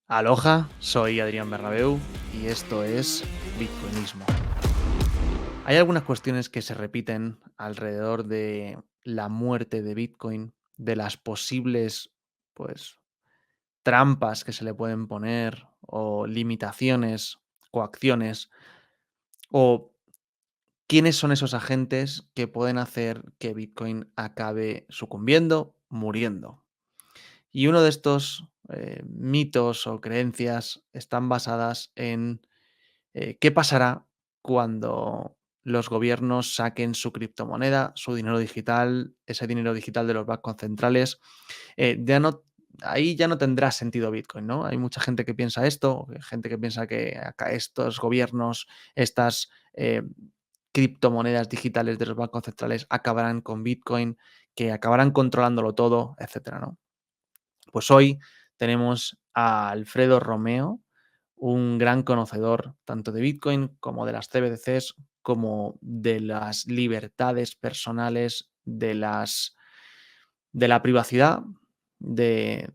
Aloha, soy Adrián Bernabeu y esto es Bitcoinismo. Hay algunas cuestiones que se repiten alrededor de la muerte de Bitcoin, de las posibles, pues, trampas que se le pueden poner o limitaciones, coacciones, o quiénes son esos agentes que pueden hacer que Bitcoin acabe sucumbiendo, muriendo. Y uno de estos mitos o creencias están basadas en ¿qué pasará cuando los gobiernos saquen su criptomoneda, su dinero digital, ese dinero digital de los bancos centrales? Ya no, ahí ya no tendrá sentido Bitcoin, ¿no? Hay mucha gente que piensa esto, gente que piensa que acá estos gobiernos, estas criptomonedas digitales de los bancos centrales acabarán con Bitcoin, que acabarán controlándolo todo, etcétera, ¿no? Pues hoy tenemos a Alfredo Romeo, un gran conocedor tanto de Bitcoin como de las CBDCs, como de las libertades personales, de la privacidad, de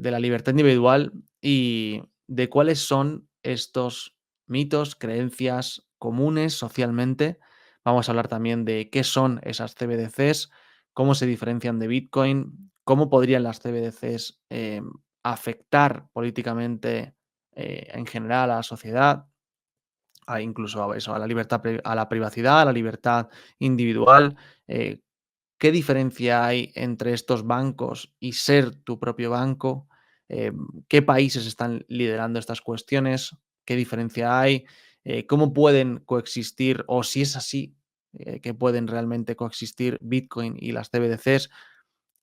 la libertad individual y de cuáles son estos mitos, creencias comunes socialmente. Vamos a hablar también de qué son esas CBDCs, cómo se diferencian de Bitcoin, cómo podrían las CBDCs afectar políticamente en general a la sociedad, incluso a eso, a la libertad, a la privacidad, a la libertad individual. eh, ¿Qué diferencia hay entre estos bancos y ser tu propio banco? ¿Qué países están liderando estas cuestiones? ¿Qué diferencia hay? ¿Cómo pueden coexistir? O si es así, que pueden realmente coexistir Bitcoin y las CBDCs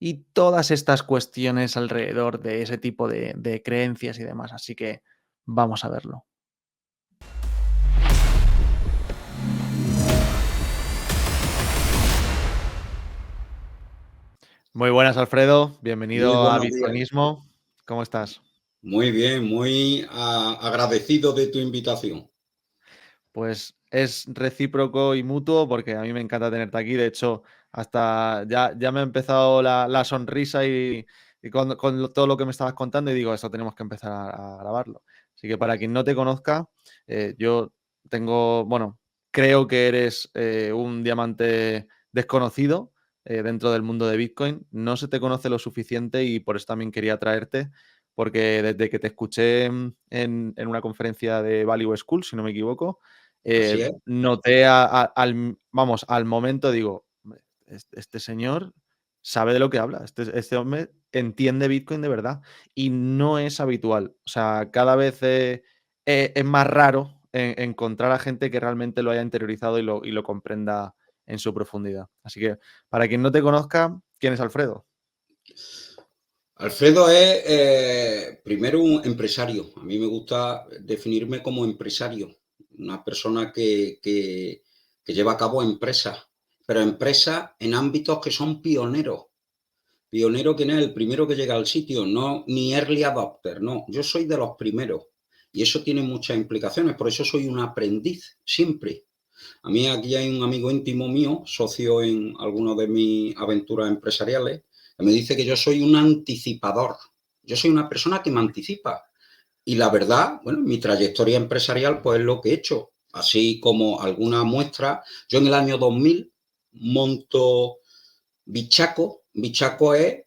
y todas estas cuestiones alrededor de ese tipo de creencias y demás. Así que vamos a verlo. Muy buenas, Alfredo. Muy Bienvenido a buenos días. Bitcoinismo. ¿Cómo estás? Muy bien, muy agradecido de tu invitación. Pues es recíproco y mutuo porque a mí me encanta tenerte aquí. De hecho, hasta ya me ha empezado la sonrisa y todo lo que me estabas contando y digo, eso tenemos que empezar a grabarlo. Así que para quien no te conozca, yo tengo, bueno, creo que eres un diamante desconocido dentro del mundo de Bitcoin. No se te conoce lo suficiente y por eso también quería traerte, porque desde que te escuché en una conferencia de Value School, si no me equivoco, Así es. noté vamos, al momento digo, este señor sabe de lo que habla, este hombre entiende Bitcoin de verdad y no es habitual. O sea, cada vez es más raro encontrar a gente que realmente lo haya interiorizado y lo comprenda en su profundidad. Así que, para quien no te conozca, ¿quién es Alfredo? Alfredo es primero un empresario. A mí me gusta definirme como empresario, una persona que lleva a cabo empresas, pero empresas en ámbitos que son pioneros. Pionero quién es el primero que llega al sitio, no ni early adopter, no, yo soy de los primeros. Y eso tiene muchas implicaciones, por eso soy un aprendiz, siempre. A mí aquí hay un amigo íntimo mío, socio en alguna de mis aventuras empresariales, que me dice que yo soy un anticipador. Yo soy una persona que me anticipa. Y la verdad, bueno, mi trayectoria empresarial pues es lo que he hecho. Así como alguna muestra, yo en el año 2000 monto Bichaco. Bichaco es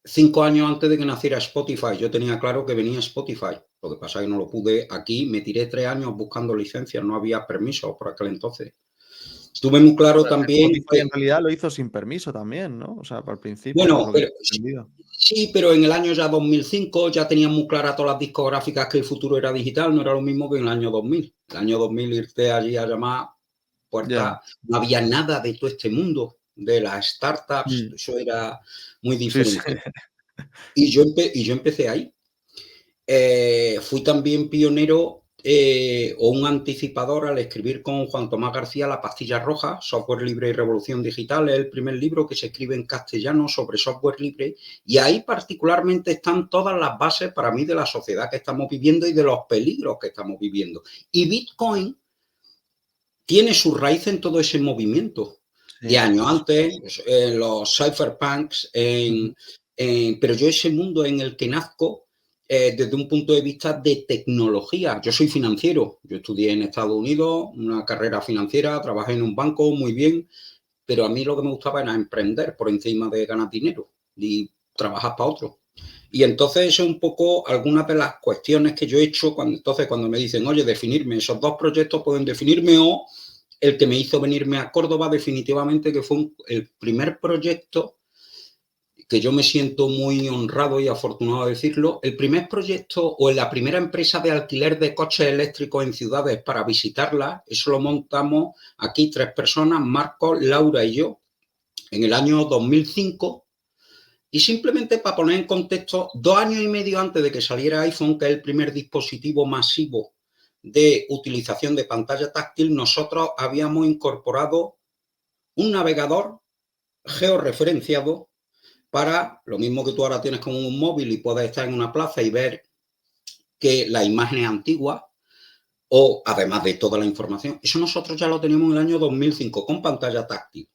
5 años antes de que naciera Spotify. Yo tenía claro que venía Spotify. Lo que pasa es que no lo pude. Aquí me tiré 3 años buscando licencias, no había permisos por aquel entonces. Tuve muy claro Bueno, es que también Spotify que, en realidad lo hizo sin permiso también, ¿no? O sea, para el principio, por bueno, lo que pero tengo entendido. sí, pero en el año ya 2005 ya tenían muy clara todas las discográficas que el futuro era digital, no era lo mismo que en el año 2000. El año 2000 irte allí a llamar Ya. puertas, no había nada de todo este mundo, de las startups, Mm. eso era muy Sí, sí. diferente. Y yo empecé ahí. Fui también pionero o un anticipador al escribir con Juan Tomás García La Pastilla Roja, Software Libre y Revolución Digital. Es el primer libro que se escribe en castellano sobre software libre y ahí particularmente están todas las bases para mí de la sociedad que estamos viviendo y de los peligros que estamos viviendo. Y Bitcoin tiene su raíz en todo ese movimiento. 10 años Sí. antes, en los cypherpunks, Ujú. pero yo ese mundo en el que nazco desde un punto de vista de tecnología. Yo soy financiero, yo estudié en Estados Unidos, una carrera financiera, trabajé en un banco muy bien, pero a mí lo que me gustaba era emprender por encima de ganar dinero y trabajar para otro. Y entonces eso es un poco algunas de las cuestiones que yo he hecho cuando me dicen, oye, definirme, esos dos proyectos pueden definirme, o el que me hizo venirme a Córdoba definitivamente, que fue el primer proyecto que yo me siento muy honrado y afortunado de decirlo, el primer proyecto o la primera empresa de alquiler de coches eléctricos en ciudades para visitarlas, eso lo montamos aquí 3 personas, Marcos, Laura y yo, en el año 2005. Y simplemente para poner en contexto, 2 años y medio antes de que saliera iPhone, que es el primer dispositivo masivo de utilización de pantalla táctil, nosotros habíamos incorporado un navegador georreferenciado para lo mismo que tú ahora tienes con un móvil y puedes estar en una plaza y ver que la imagen es antigua, o además de toda la información. Eso nosotros ya lo teníamos en el año 2005 con pantalla táctil.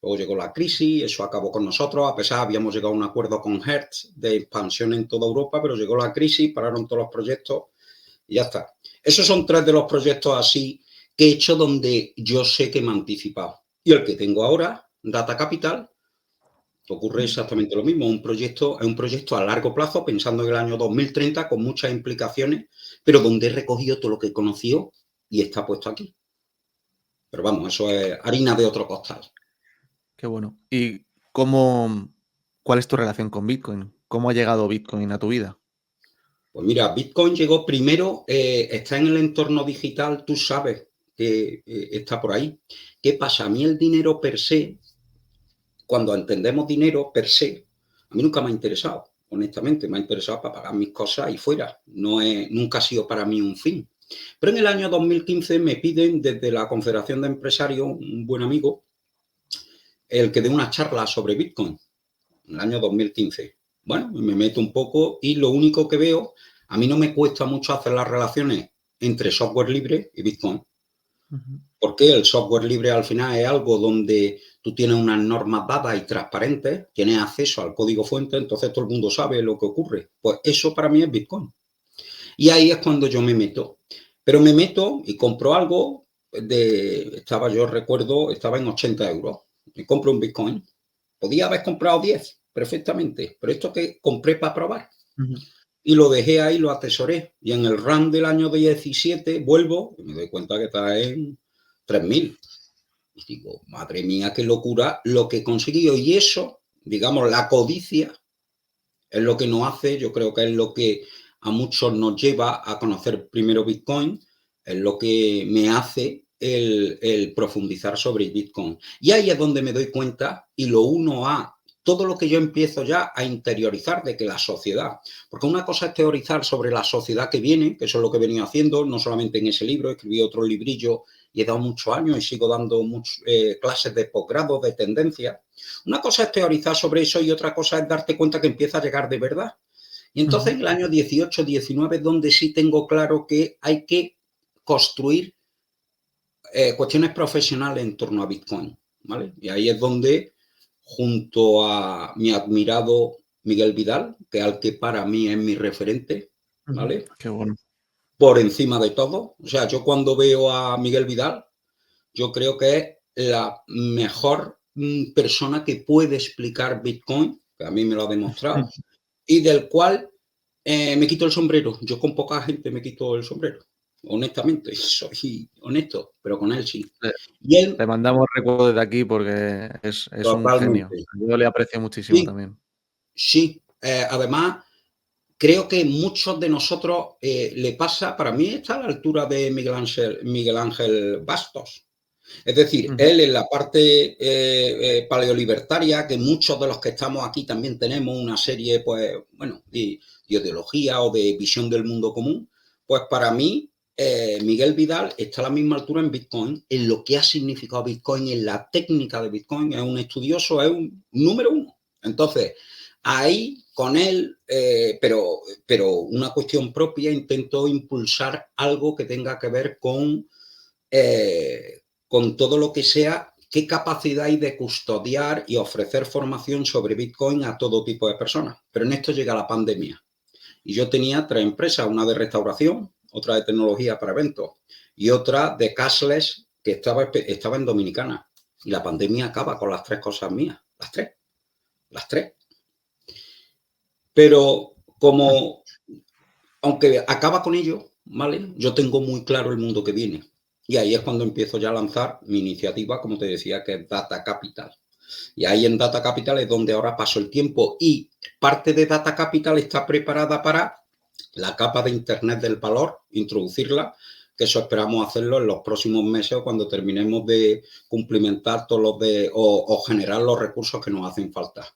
Luego llegó la crisis, eso acabó con nosotros, a pesar habíamos llegado a un acuerdo con Hertz de expansión en toda Europa, pero llegó la crisis, pararon todos los proyectos y ya está. Esos son 3 de los proyectos así que he hecho donde yo sé que me han anticipado. Y el que tengo ahora, Data Capital, ocurre exactamente lo mismo. Es un proyecto a largo plazo, pensando en el año 2030, con muchas implicaciones, pero donde he recogido todo lo que he conocido y está puesto aquí. Pero vamos, eso es harina de otro costal. Qué bueno. ¿Y cuál es tu relación con Bitcoin? ¿Cómo ha llegado Bitcoin a tu vida? Pues mira, Bitcoin llegó primero, está en el entorno digital, tú sabes que está por ahí. ¿Qué pasa? A mí el dinero per se, cuando entendemos dinero per se, a mí nunca me ha interesado, honestamente, me ha interesado para pagar mis cosas y fuera. Nunca ha sido para mí un fin. Pero en el año 2015 me piden desde la Confederación de Empresarios, un buen amigo, el que dé una charla sobre Bitcoin, en el año 2015. Bueno, me meto un poco y lo único que veo, a mí no me cuesta mucho hacer las relaciones entre software libre y Bitcoin. Ujú. Porque el software libre al final es algo donde tú tienes unas normas dadas y transparentes, tienes acceso al código fuente, entonces todo el mundo sabe lo que ocurre. Pues eso para mí es Bitcoin. Y ahí es cuando yo me meto. Pero me meto y compro algo estaba en 80 euros. Me compro un Bitcoin. Podía haber comprado 10 perfectamente, pero esto que compré para probar. Ujú. Y lo dejé ahí, lo atesoré. Y en el run del año 17 vuelvo y me doy cuenta que está en 3000. Y digo, madre mía, qué locura lo que he conseguido. Y eso, digamos, la codicia es lo que nos hace, yo creo que es lo que a muchos nos lleva a conocer primero Bitcoin, es lo que me hace el profundizar sobre Bitcoin. Y ahí es donde me doy cuenta y lo uno a todo lo que yo empiezo ya a interiorizar de que la sociedad, porque una cosa es teorizar sobre la sociedad que viene, que eso es lo que he venido haciendo, no solamente en ese libro, escribí otro librillo y he dado muchos años y sigo dando clases de posgrado, de tendencia. Una cosa es teorizar sobre eso y otra cosa es darte cuenta que empieza a llegar de verdad. Y entonces Ujú. en el año 18, 19 es donde sí tengo claro que hay que construir cuestiones profesionales en torno a Bitcoin, ¿vale? Y ahí es donde, junto a mi admirado Miguel Vidal, que al que para mí es mi referente, Ujú. ¿vale? Qué bueno. Por encima de todo. O sea, yo cuando veo a Miguel Vidal, yo creo que es la mejor persona que puede explicar Bitcoin, que a mí me lo ha demostrado, y del cual me quito el sombrero. Yo con poca gente me quito el sombrero, honestamente, soy honesto, pero con él sí. Le Y él, le mandamos recuerdos desde aquí porque es un genio. totalmente. Yo le aprecio muchísimo Sí, también. sí. Además, creo que muchos de nosotros le pasa, para mí está a la altura de Miguel Ángel Bastos. Es decir, Ujú. él en la parte paleolibertaria, que muchos de los que estamos aquí también tenemos una serie, pues, bueno, de ideología o de visión del mundo común, pues para mí Miguel Vidal está a la misma altura en Bitcoin, en lo que ha significado Bitcoin, en la técnica de Bitcoin, es un estudioso, es un número uno. Entonces, ahí con él, pero una cuestión propia, intento impulsar algo que tenga que ver con todo lo que sea, qué capacidad hay de custodiar y ofrecer formación sobre Bitcoin a todo tipo de personas. Pero en esto llega la pandemia. Y yo tenía 3 empresas, una de restauración, otra de tecnología para eventos y otra de cashless que estaba en Dominicana. Y la pandemia acaba con las 3 cosas mías, las 3. Pero como, aunque acaba con ello, ¿vale? Yo tengo muy claro el mundo que viene. Y ahí es cuando empiezo ya a lanzar mi iniciativa, como te decía, que es Data Capital. Y ahí en Data Capital es donde ahora paso el tiempo y parte de Data Capital está preparada para la capa de Internet del valor, introducirla, que eso esperamos hacerlo en los próximos meses o cuando terminemos de cumplimentar todos los o generar los recursos que nos hacen falta.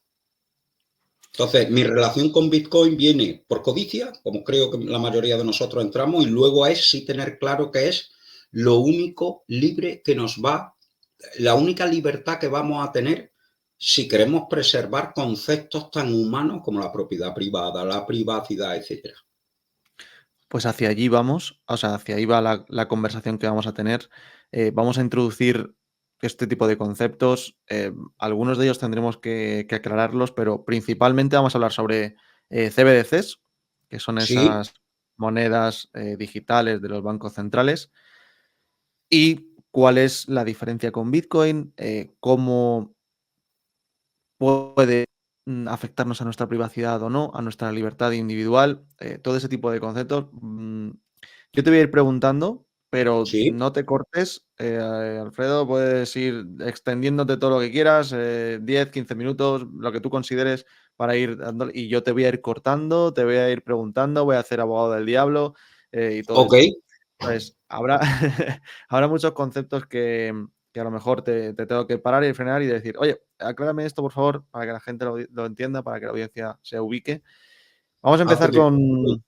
Entonces, mi relación con Bitcoin viene por codicia, como creo que la mayoría de nosotros entramos, y luego es sí tener claro que es lo único libre que nos va, la única libertad que vamos a tener si queremos preservar conceptos tan humanos como la propiedad privada, la privacidad, etcétera. Pues hacia allí vamos, o sea, hacia ahí va la conversación que vamos a tener. Vamos a introducir este tipo de conceptos. Algunos de ellos tendremos que aclararlos, pero principalmente vamos a hablar sobre CBDCs, que son Sí, esas monedas digitales de los bancos centrales, y cuál es la diferencia con Bitcoin, cómo puede afectarnos a nuestra privacidad o no, a nuestra libertad individual, todo ese tipo de conceptos. Yo te voy a ir preguntando, pero sí, no te cortes, Alfredo, puedes ir extendiéndote todo lo que quieras, 10, 15 minutos, lo que tú consideres para ir dándole, y yo te voy a ir cortando, te voy a ir preguntando, voy a hacer abogado del diablo y todo ok, esto. Pues habrá, habrá muchos conceptos que a lo mejor te tengo que parar y frenar y decir, oye, aclárame esto, por favor, para que la gente lo entienda, para que la audiencia se ubique. Vamos a empezar hazte- con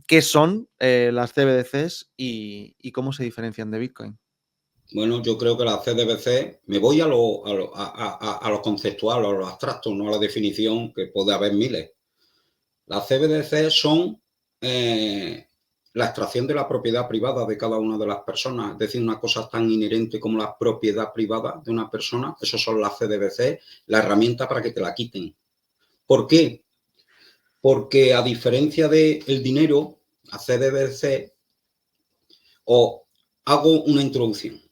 qué son las CBDCs y cómo se diferencian de Bitcoin. Bueno, yo creo que la CDBC, me voy a lo conceptual, a lo abstracto, no a la definición, que puede haber miles. Las CBDC son la extracción de la propiedad privada de cada una de las personas, es decir, una cosa tan inherente como la propiedad privada de una persona, eso son las CDBC, la herramienta para que te la quiten. ¿Por qué? Porque a diferencia del dinero, la CDBC, o hago una introducción.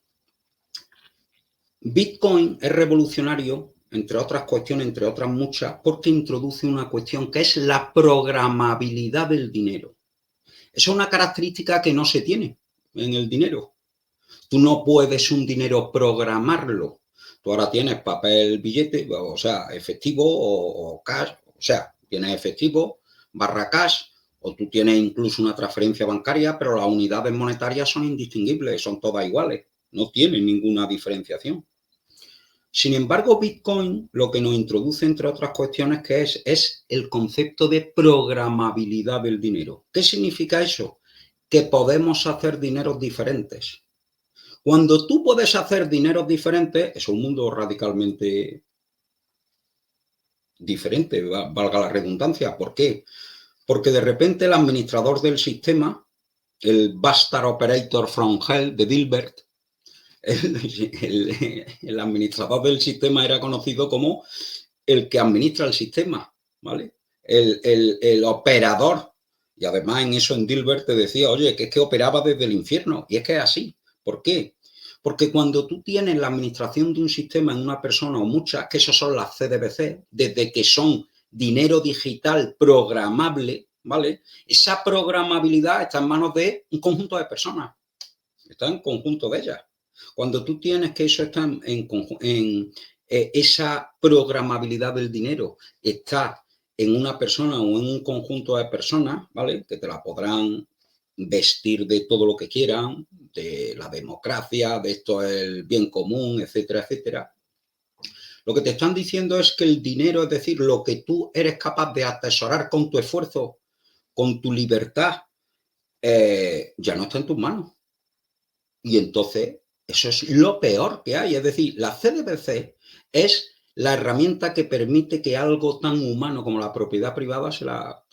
Bitcoin es revolucionario, entre otras cuestiones, entre otras muchas, porque introduce una cuestión que es la programabilidad del dinero. Eso es una característica que no se tiene en el dinero. Tú no puedes un dinero programarlo. Tú ahora tienes papel, billete, o sea, efectivo o cash, o sea, tienes efectivo barra cash, o tú tienes incluso una transferencia bancaria, pero las unidades monetarias son indistinguibles, son todas iguales, no tienen ninguna diferenciación. Sin embargo, Bitcoin lo que nos introduce, entre otras cuestiones, que es el concepto de programabilidad del dinero. ¿Qué significa eso? Que podemos hacer dineros diferentes. Cuando tú puedes hacer dineros diferentes, es un mundo radicalmente diferente, valga la redundancia. ¿Por qué? Porque de repente el administrador del sistema, el Bastard Operator from Hell de Dilbert, el administrador del sistema era conocido como el que administra el sistema, ¿vale? El operador. Y además en eso en Dilbert te decía, oye, que es que operaba desde el infierno. Y es que es así. ¿Por qué? Porque cuando tú tienes la administración de un sistema en una persona o muchas, que esos son las CDBC, desde que son dinero digital programable, ¿vale? Esa programabilidad está en manos de un conjunto de personas. Está en conjunto de ellas. Cuando tú tienes que eso está en esa programabilidad del dinero está en una persona o en un conjunto de personas, ¿vale? Que te la podrán vestir de todo lo que quieran, de la democracia, de esto es el bien común, etcétera, etcétera. Lo que te están diciendo es que el dinero, es decir, lo que tú eres capaz de atesorar con tu esfuerzo, con tu libertad, ya no está en tus manos. Y entonces, eso es lo peor que hay. Es decir, la CDBC es la herramienta que permite que algo tan humano como la propiedad privada se la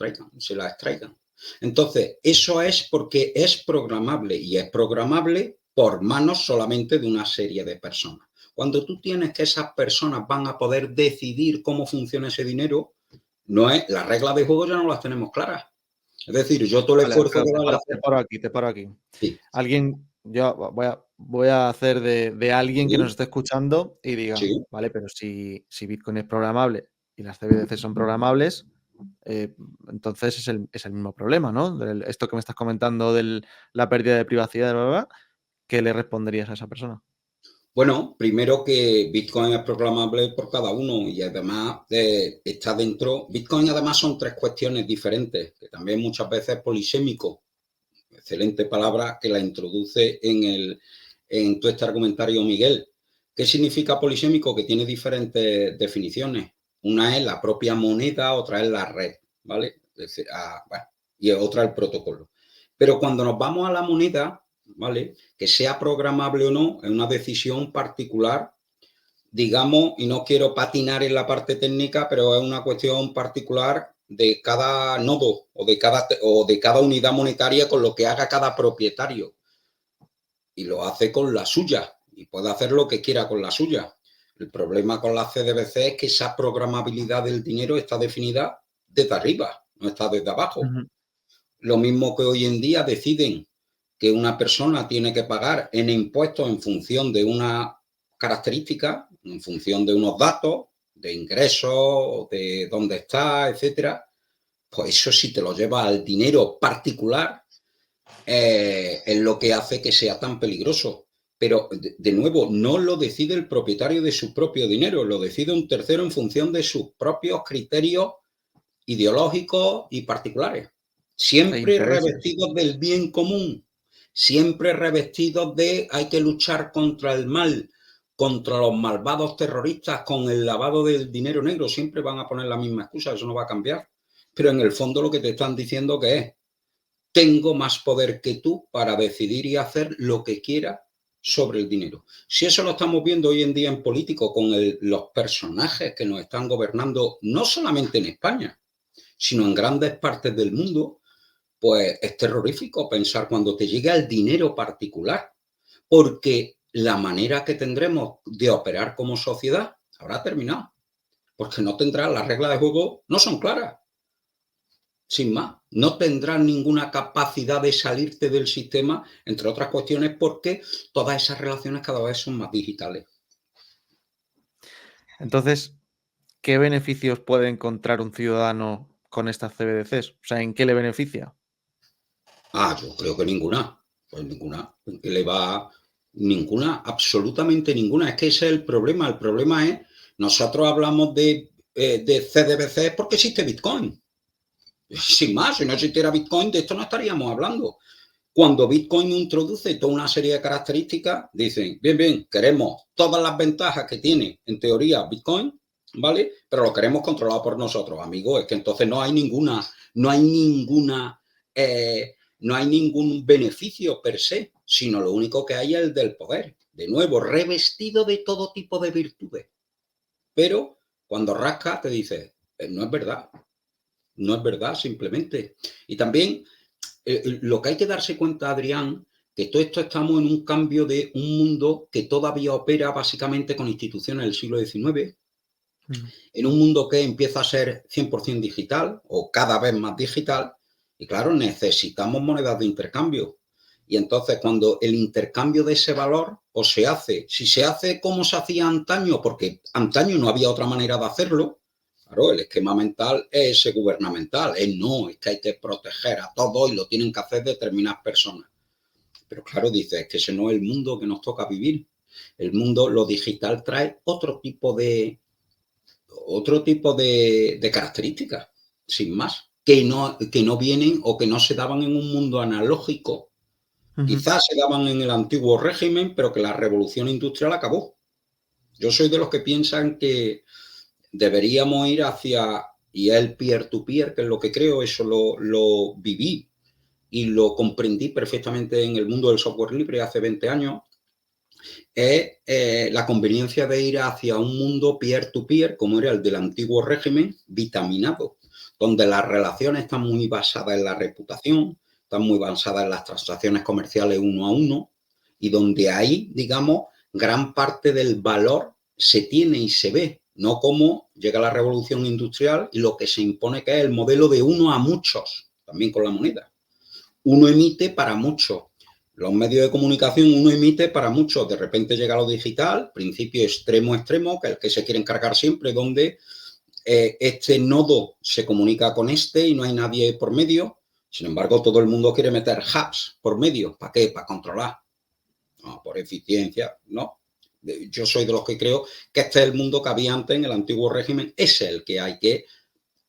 extraigan. Entonces, eso es porque es programable y es programable por manos solamente de una serie de personas. Cuando tú tienes que esas personas van a poder decidir cómo funciona ese dinero, no es, las reglas de juego ya no las tenemos claras. Es decir, yo todo el Vale, esfuerzo pero que vaya a te hacer. paro aquí, te paro aquí. Sí, Alguien, yo voy a hacer de alguien que nos sí, esté escuchando y diga, sí. vale, pero si Bitcoin es programable y las CBDC son programables, eh, entonces es el mismo problema, ¿no? Esto que me estás comentando de la pérdida de privacidad, bla, bla, bla, ¿qué le responderías a esa persona? Bueno, primero que Bitcoin es programable por cada uno y además está dentro. Bitcoin además son tres cuestiones diferentes, que también muchas veces es polisémico. Excelente palabra que la introduce en todo este argumentario Miguel. ¿Qué significa polisémico? Que tiene diferentes definiciones. Una es la propia moneda, otra es la red, ¿vale? Es decir, bueno, y otra el protocolo. Pero cuando nos vamos a la moneda, ¿vale? Que sea programable o no, es una decisión particular, digamos, y no quiero patinar en la parte técnica, pero es una cuestión particular de cada nodo o de cada unidad monetaria con lo que haga cada propietario. Y lo hace con la suya y puede hacer lo que quiera con la suya. El problema con la CDBC es que esa programabilidad del dinero está definida desde arriba, no está desde abajo. Ujú, Lo mismo que hoy en día deciden que una persona tiene que pagar en impuestos en función de una característica, en función de unos datos, de ingresos, de dónde está, etcétera, pues eso si te lo lleva al dinero particular, es lo que hace que sea tan peligroso. Pero, de nuevo, no lo decide el propietario de su propio dinero, lo decide un tercero en función de sus propios criterios ideológicos y particulares, e siempre intereses. revestidos del bien común, siempre revestidos de hay que luchar contra el mal, contra los malvados terroristas, con el lavado del dinero negro, siempre van a poner la misma excusa, eso no va a cambiar. Pero en el fondo lo que te están diciendo que es, tengo más poder que tú para decidir y hacer lo que quiera sobre el dinero. Si eso lo estamos viendo hoy en día en político con los personajes que nos están gobernando, no solamente en España, sino en grandes partes del mundo, pues es terrorífico pensar cuando te llega el dinero particular, porque la manera que tendremos de operar como sociedad habrá terminado, porque no tendrá las reglas de juego, no son claras, sin más. No tendrás ninguna capacidad de salirte del sistema, entre otras cuestiones, porque todas esas relaciones cada vez son más digitales. Entonces, ¿qué beneficios puede encontrar un ciudadano con estas CBDCs? O sea, ¿en qué le beneficia? Yo creo que ninguna. Pues ninguna. Que le va ninguna, absolutamente ninguna. Es que ese es el problema. El problema es, nosotros hablamos de CDBC porque existe Bitcoin. Sin más, si no existiera Bitcoin, de esto no estaríamos hablando. Cuando Bitcoin introduce toda una serie de características, dicen, bien, bien, queremos todas las ventajas que tiene, en teoría, Bitcoin, ¿vale? Pero lo queremos controlado por nosotros, amigos. Es que entonces no hay ningún beneficio per se, sino lo único que hay es el del poder. De nuevo, revestido de todo tipo de virtudes. Pero cuando rasca te dice, no es verdad, no es verdad simplemente. Y también lo que hay que darse cuenta, Adrián, que todo esto estamos en un cambio de un mundo que todavía opera básicamente con instituciones del siglo XIX, Mm. en un mundo que empieza a ser 100% digital o cada vez más digital, y claro, necesitamos monedas de intercambio. Y entonces cuando el intercambio de ese valor o se hace, si se hace como se hacía antaño, porque antaño no había otra manera de hacerlo, claro, el esquema mental es ese gubernamental, no, es que hay que proteger a todos y lo tienen que hacer determinadas personas. Pero claro, dice, es que ese no es el mundo que nos toca vivir. El mundo, lo digital trae otro tipo de características, sin más, que no vienen o que no se daban en un mundo analógico. Ujú. Quizás se daban en el antiguo régimen, pero que la revolución industrial acabó. Yo soy de los que piensan que deberíamos ir hacia, y el peer-to-peer, que es lo que creo, eso lo viví y lo comprendí perfectamente en el mundo del software libre hace 20 años, es la conveniencia de ir hacia un mundo peer-to-peer, como era el del antiguo régimen, vitaminado, donde las relaciones están muy basadas en la reputación, están muy basadas en las transacciones comerciales uno a uno, y donde ahí, digamos, gran parte del valor se tiene y se ve, no como llega la revolución industrial y lo que se impone que es el modelo de uno a muchos. también con la moneda. Uno emite para muchos. Los medios de comunicación uno emite para muchos. De repente llega lo digital, principio extremo, extremo, que es el que se quiere encargar siempre, donde este nodo se comunica con este y no hay nadie por medio. Sin embargo, todo el mundo quiere meter hubs por medio. ¿Para qué? Para controlar. No, por eficiencia, no. Yo soy de los que creo que este es el mundo que había antes en el antiguo régimen. Es el que hay que,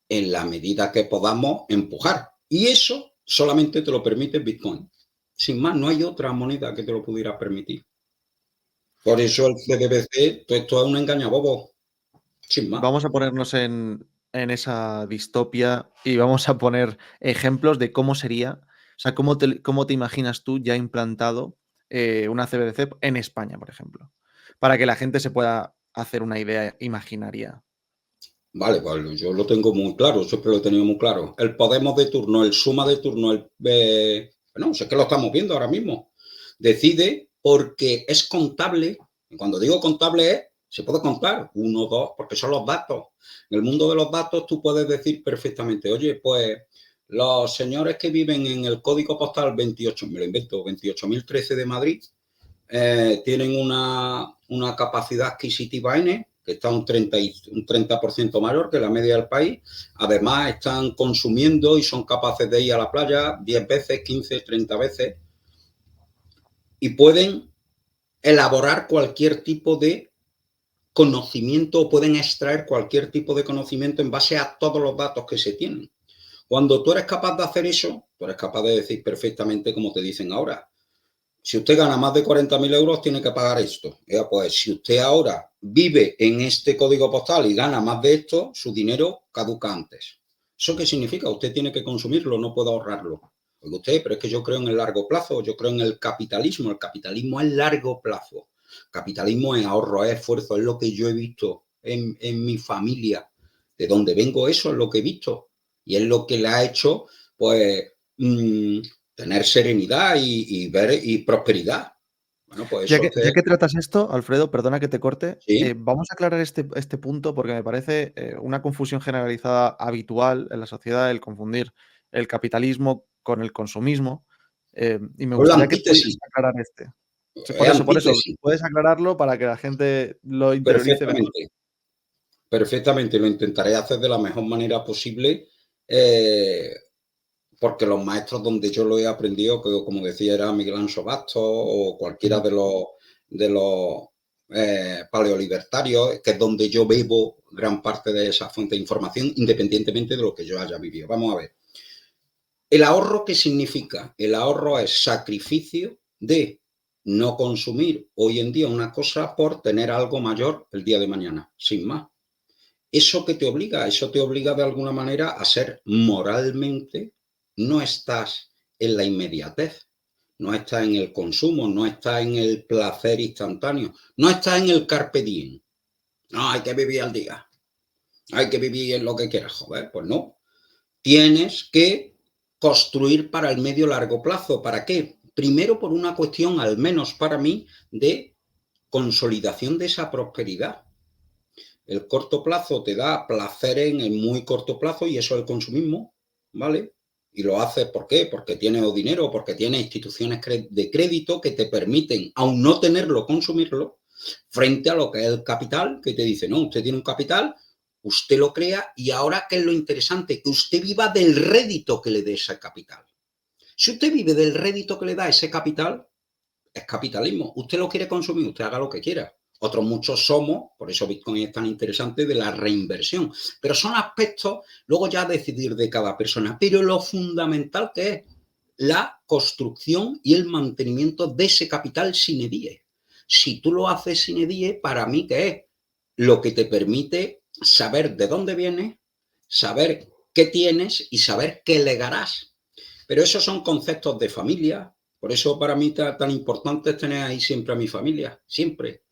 en la medida que podamos, empujar. Y eso solamente te lo permite Bitcoin. Sin más, no hay otra moneda que te lo pudiera permitir. Por eso el CBDC, todo esto es un engañabobo. Sin más. Vamos a ponernos en esa distopia y vamos a poner ejemplos de cómo sería, o sea, cómo te imaginas tú ya implantado una CBDC en España, por ejemplo, para que la gente se pueda hacer una idea imaginaria. Vale, pues yo lo tengo muy claro, siempre lo he tenido muy claro. El Podemos de turno, el Suma de turno, bueno, sé que lo estamos viendo ahora mismo. Decide porque es contable. Y cuando digo contable es, se puede contar, uno, dos, porque son los datos. En el mundo de los datos tú puedes decir perfectamente, oye, pues los señores que viven en el código postal 28, me lo invento, 28.013 de Madrid, tienen una capacidad adquisitiva N, que está un 30% mayor que la media del país. Además, están consumiendo y son capaces de ir a la playa 10 veces, 15, 30 veces. Y pueden elaborar cualquier tipo de conocimiento o pueden extraer cualquier tipo de conocimiento en base a todos los datos que se tienen. Cuando tú eres capaz de hacer eso, tú eres capaz de decir perfectamente como te dicen ahora. Si usted gana más de 40.000 euros, tiene que pagar esto. Pues si usted ahora vive en este código postal y gana más de esto, su dinero caduca antes. ¿Eso qué significa? Usted tiene que consumirlo, no puede ahorrarlo. Oiga usted, pero es que yo creo en el largo plazo, yo creo en el capitalismo. El capitalismo es largo plazo. Capitalismo es ahorro, es esfuerzo, es lo que yo he visto en mi familia. De donde vengo, eso es lo que he visto. Y es lo que le ha hecho, pues, tener serenidad y ver y prosperidad. Bueno, pues Ya eso que, es que ya que tratas esto, Alfredo, perdona que te corte, sí, vamos a aclarar este punto porque me parece una confusión generalizada habitual en la sociedad el confundir el capitalismo con el consumismo y me es la gustaría que pudieras antítesis, aclarar este. Sí, es por eso, antítesis, puedes aclararlo para que la gente lo interiorice mejor. perfectamente, perfectamente, lo intentaré hacer de la mejor manera posible, eh, porque los maestros donde yo lo he aprendido, que como decía, era Miguel Anso Bastos o cualquiera Ujú. de los paleolibertarios, que es donde yo bebo gran parte de esa fuente de información, independientemente de lo que yo haya vivido. Vamos a ver. ¿El ahorro qué significa? El ahorro es sacrificio de no consumir hoy en día una cosa por tener algo mayor el día de mañana, sin más. ¿Eso qué te obliga? Eso te obliga de alguna manera a ser moralmente, no estás en la inmediatez, no estás en el consumo, no estás en el placer instantáneo, no estás en el carpe diem. No, hay que vivir al día, hay que vivir en lo que quieras, joder, pues no. Tienes que construir para el medio largo plazo. ¿Para qué? Primero por una cuestión, al menos para mí, de consolidación de esa prosperidad. El corto plazo te da placer en el muy corto plazo y eso es el consumismo, ¿vale? Y lo haces, ¿por qué? Porque tienes dinero, porque tienes instituciones de crédito que te permiten, aun no tenerlo, consumirlo, frente a lo que es el capital, que te dice, no, usted tiene un capital, usted lo crea y ahora, ¿qué es lo interesante? Que usted viva del rédito que le dé ese capital. Si usted vive del rédito que le da ese capital, es capitalismo. Usted lo quiere consumir, usted haga lo que quiera. Otros muchos somos, por eso Bitcoin es tan interesante, de la reinversión. Pero son aspectos, luego ya a decidir de cada persona. Pero lo fundamental que es la construcción y el mantenimiento de ese capital sin die. Si tú lo haces sin die, para mí, ¿qué es? Lo que te permite saber de dónde vienes, saber qué tienes y saber qué legarás. Pero esos son conceptos de familia. Por eso para mí tan importante es tener ahí siempre a mi familia, siempre.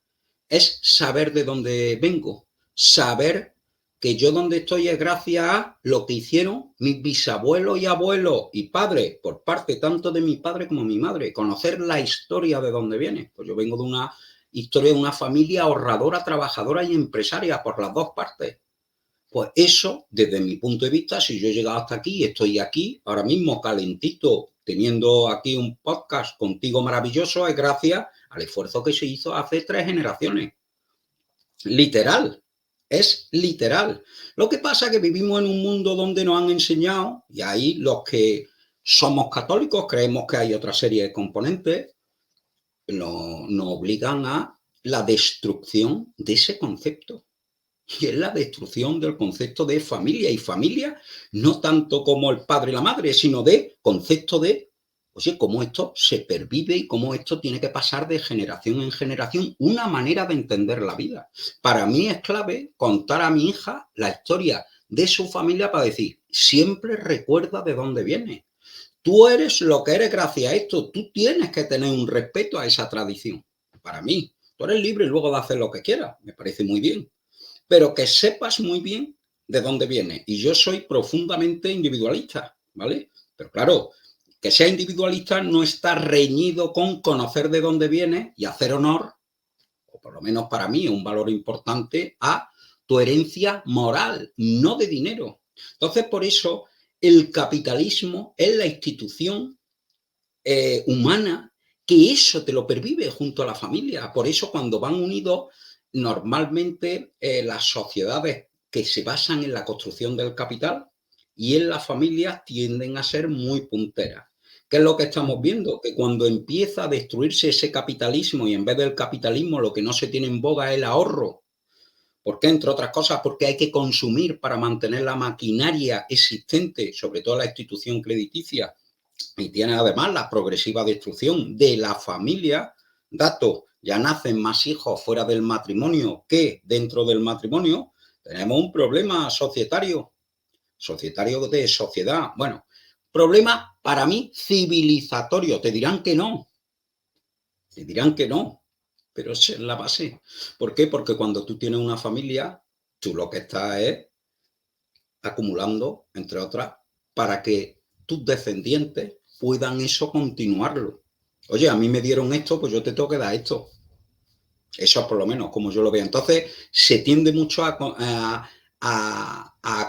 Es saber de dónde vengo, saber que yo donde estoy es gracias a lo que hicieron mis bisabuelos y abuelos y padres, por parte tanto de mi padre como de mi madre, conocer la historia de dónde viene. Pues yo vengo de una historia de una familia ahorradora, trabajadora y empresaria por las dos partes. Pues eso, desde mi punto de vista, si yo he llegado hasta aquí y estoy aquí, ahora mismo calentito, teniendo aquí un podcast contigo maravilloso, es gracias al esfuerzo que se hizo hace 3 generaciones. Literal, es literal. Lo que pasa es que vivimos en un mundo donde nos han enseñado, y ahí los que somos católicos creemos que hay otra serie de componentes, nos obligan a la destrucción de ese concepto. Y es la destrucción del concepto de familia. Y familia no tanto como el padre y la madre, sino de concepto de, oye, cómo esto se pervive y cómo esto tiene que pasar de generación en generación, una manera de entender la vida. Para mí es clave contar a mi hija la historia de su familia para decir, siempre recuerda de dónde viene. Tú eres lo que eres gracias a esto. Tú tienes que tener un respeto a esa tradición. Para mí, tú eres libre luego de hacer lo que quieras. Me parece muy bien. Pero que sepas muy bien de dónde viene. Y yo soy profundamente individualista, ¿vale? Pero claro, que sea individualista no está reñido con conocer de dónde viene y hacer honor, o por lo menos para mí, un valor importante a tu herencia moral, no de dinero. Entonces, por eso, el capitalismo es la institución humana que eso te lo pervive junto a la familia. Por eso, cuando van unidos, normalmente las sociedades que se basan en la construcción del capital y en las familias tienden a ser muy punteras. ¿Qué es lo que estamos Ujú. viendo? Que cuando empieza a destruirse ese capitalismo y en vez del capitalismo lo que no se tiene en boga es el ahorro. ¿Por qué? Entre otras cosas, porque hay que consumir para mantener la maquinaria existente, sobre todo la institución crediticia, y tiene además la progresiva destrucción de la familia. Dato, ya nacen más hijos fuera del matrimonio que dentro del matrimonio. Tenemos un problema societario, societario de sociedad. Bueno, problema para mí civilizatorio. Te dirán que no, pero esa es la base. ¿Por qué? Porque cuando tú tienes una familia, tú lo que estás es acumulando, entre otras, para que tus descendientes puedan eso continuarlo. Oye, a mí me dieron esto, pues yo te tengo que dar esto. Eso es por lo menos como yo lo veo. Entonces, se tiende mucho a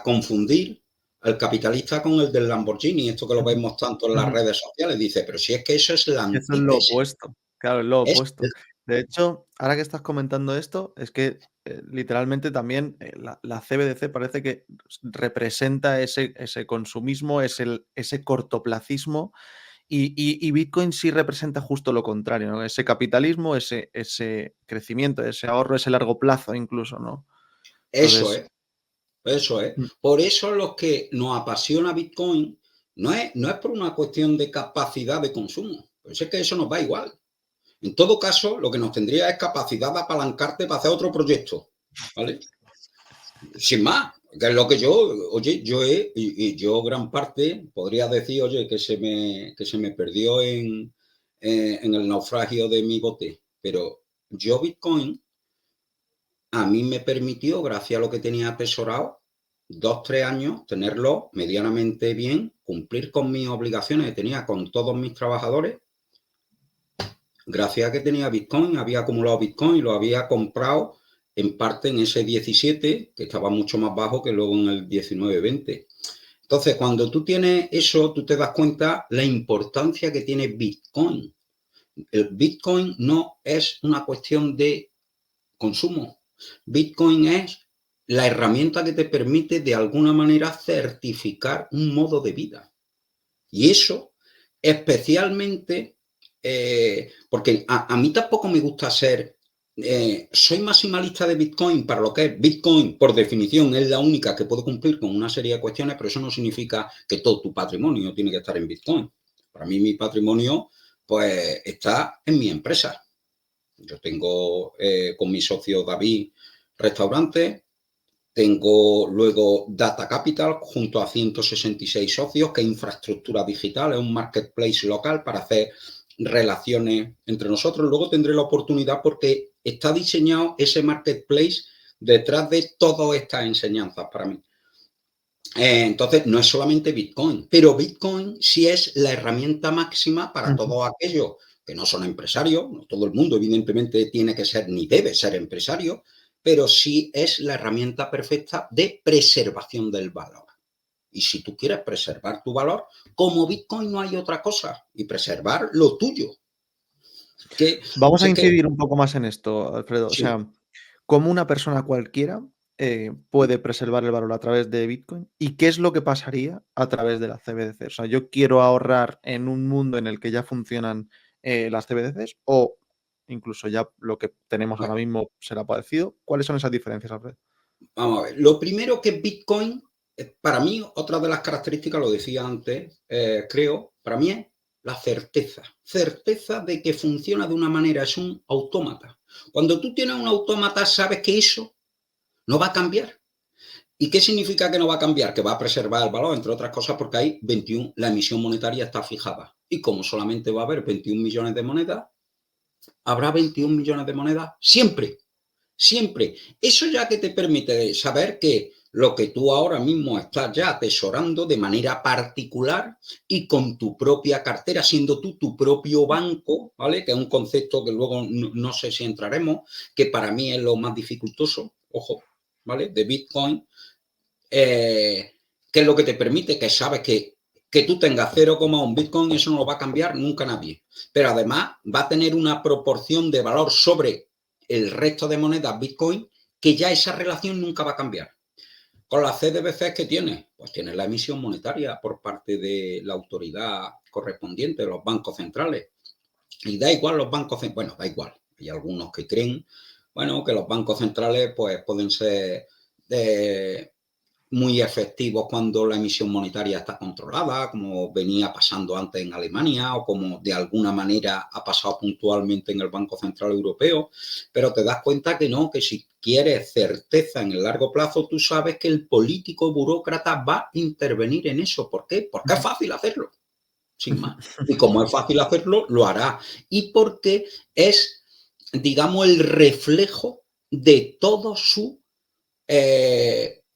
confundir al capitalista con el del Lamborghini, esto que lo Ujú. vemos tanto en las Ujú. redes sociales. Dice, pero si es que eso es la Eso es lo antítesis. opuesto, claro, es lo Es, opuesto. De hecho, ahora que estás comentando esto, es que, literalmente también, la CBDC parece que representa ese consumismo, ese cortoplacismo, y Bitcoin sí representa justo lo contrario, ¿no? Ese capitalismo, ese crecimiento, ese ahorro, ese largo plazo incluso, ¿no? eso Entonces es. Eso es. mm, Por eso los que nos apasiona Bitcoin no es por una cuestión de capacidad de consumo. Pues es que eso nos va igual. En todo caso, lo que nos tendría es capacidad de apalancarte para hacer otro proyecto. ¿Vale? Sin más, que es lo que yo, oye, y yo gran parte podría decir, oye, que se me perdió en el naufragio de mi bote. Pero yo Bitcoin a mí me permitió, gracias a lo que tenía atesorado, 2, 3 años, tenerlo medianamente bien, cumplir con mis obligaciones que tenía con todos mis trabajadores. Gracias a que tenía Bitcoin, había acumulado Bitcoin, lo había comprado en parte en ese 17, que estaba mucho más bajo que luego en el 19-20. Entonces, cuando tú tienes eso, tú te das cuenta la importancia que tiene Bitcoin. El Bitcoin no es una cuestión de consumo. Bitcoin es la herramienta que te permite de alguna manera certificar un modo de vida. Y eso especialmente, porque a mí tampoco me gusta ser, soy maximalista de Bitcoin para lo que es Bitcoin, por definición, es la única que puede cumplir con una serie de cuestiones, pero eso no significa que todo tu patrimonio tiene que estar en Bitcoin. Para mí mi patrimonio pues está en mi empresa. Yo tengo con mi socio David restaurante, tengo luego Data Capital junto a 166 socios, que es infraestructura digital, es un marketplace local para hacer relaciones entre nosotros. Luego tendré la oportunidad porque está diseñado ese marketplace detrás de todas estas enseñanzas para mí. Entonces, no es solamente Bitcoin, pero Bitcoin sí es la herramienta máxima para ujú, todos aquellos que no son empresarios. No todo el mundo, evidentemente, tiene que ser ni debe ser empresario, pero sí es la herramienta perfecta de preservación del valor. Y si tú quieres preservar tu valor, como Bitcoin no hay otra cosa, y preservar lo tuyo. Que, Vamos a es que, incidir un poco más en esto, Alfredo. O sí, sea, ¿cómo una persona cualquiera, puede preservar el valor a través de Bitcoin? ¿Y qué es lo que pasaría a través de la CBDC? O sea, yo quiero ahorrar en un mundo en el que ya funcionan, las CBDCs o incluso ya lo que tenemos ahora bueno, mismo será parecido. ¿Cuáles son esas diferencias, Alfredo? vamos a ver. Lo primero que Bitcoin, para mí, otra de las características, lo decía antes, creo, para mí es la certeza. Certeza de que funciona de una manera, es un autómata. Cuando tú tienes un autómata, sabes que eso no va a cambiar. ¿Y qué significa que no va a cambiar? Que va a preservar el valor, entre otras cosas, porque hay 21, la emisión monetaria está fijada. Y como solamente va a haber 21 millones de monedas, habrá 21 millones de monedas siempre. Siempre. Eso ya que te permite saber que lo que tú ahora mismo estás ya atesorando de manera particular y con tu propia cartera, siendo tú tu propio banco, ¿vale? Que es un concepto que luego no sé si entraremos, que para mí es lo más dificultoso, ojo, ¿vale? De Bitcoin, que es lo que te permite, que sabes que tú tengas 0,1 Bitcoin, eso no lo va a cambiar nunca nadie. Pero además va a tener una proporción de valor sobre el resto de monedas Bitcoin que ya esa relación nunca va a cambiar. Con las CDBCs que tiene, pues tiene la emisión monetaria por parte de la autoridad correspondiente, los bancos centrales. Y da igual los bancos, bueno, da igual. Hay algunos que creen, bueno, que los bancos centrales pues pueden ser de, muy efectivos cuando la emisión monetaria está controlada, como venía pasando antes en Alemania o como de alguna manera ha pasado puntualmente en el Banco Central Europeo, pero te das cuenta que no, que si quieres certeza en el largo plazo, tú sabes que el político burócrata va a intervenir en eso. ¿Por qué? Porque es fácil hacerlo, sin más. Y como es fácil hacerlo, lo hará. Y porque es, digamos, el reflejo de todo su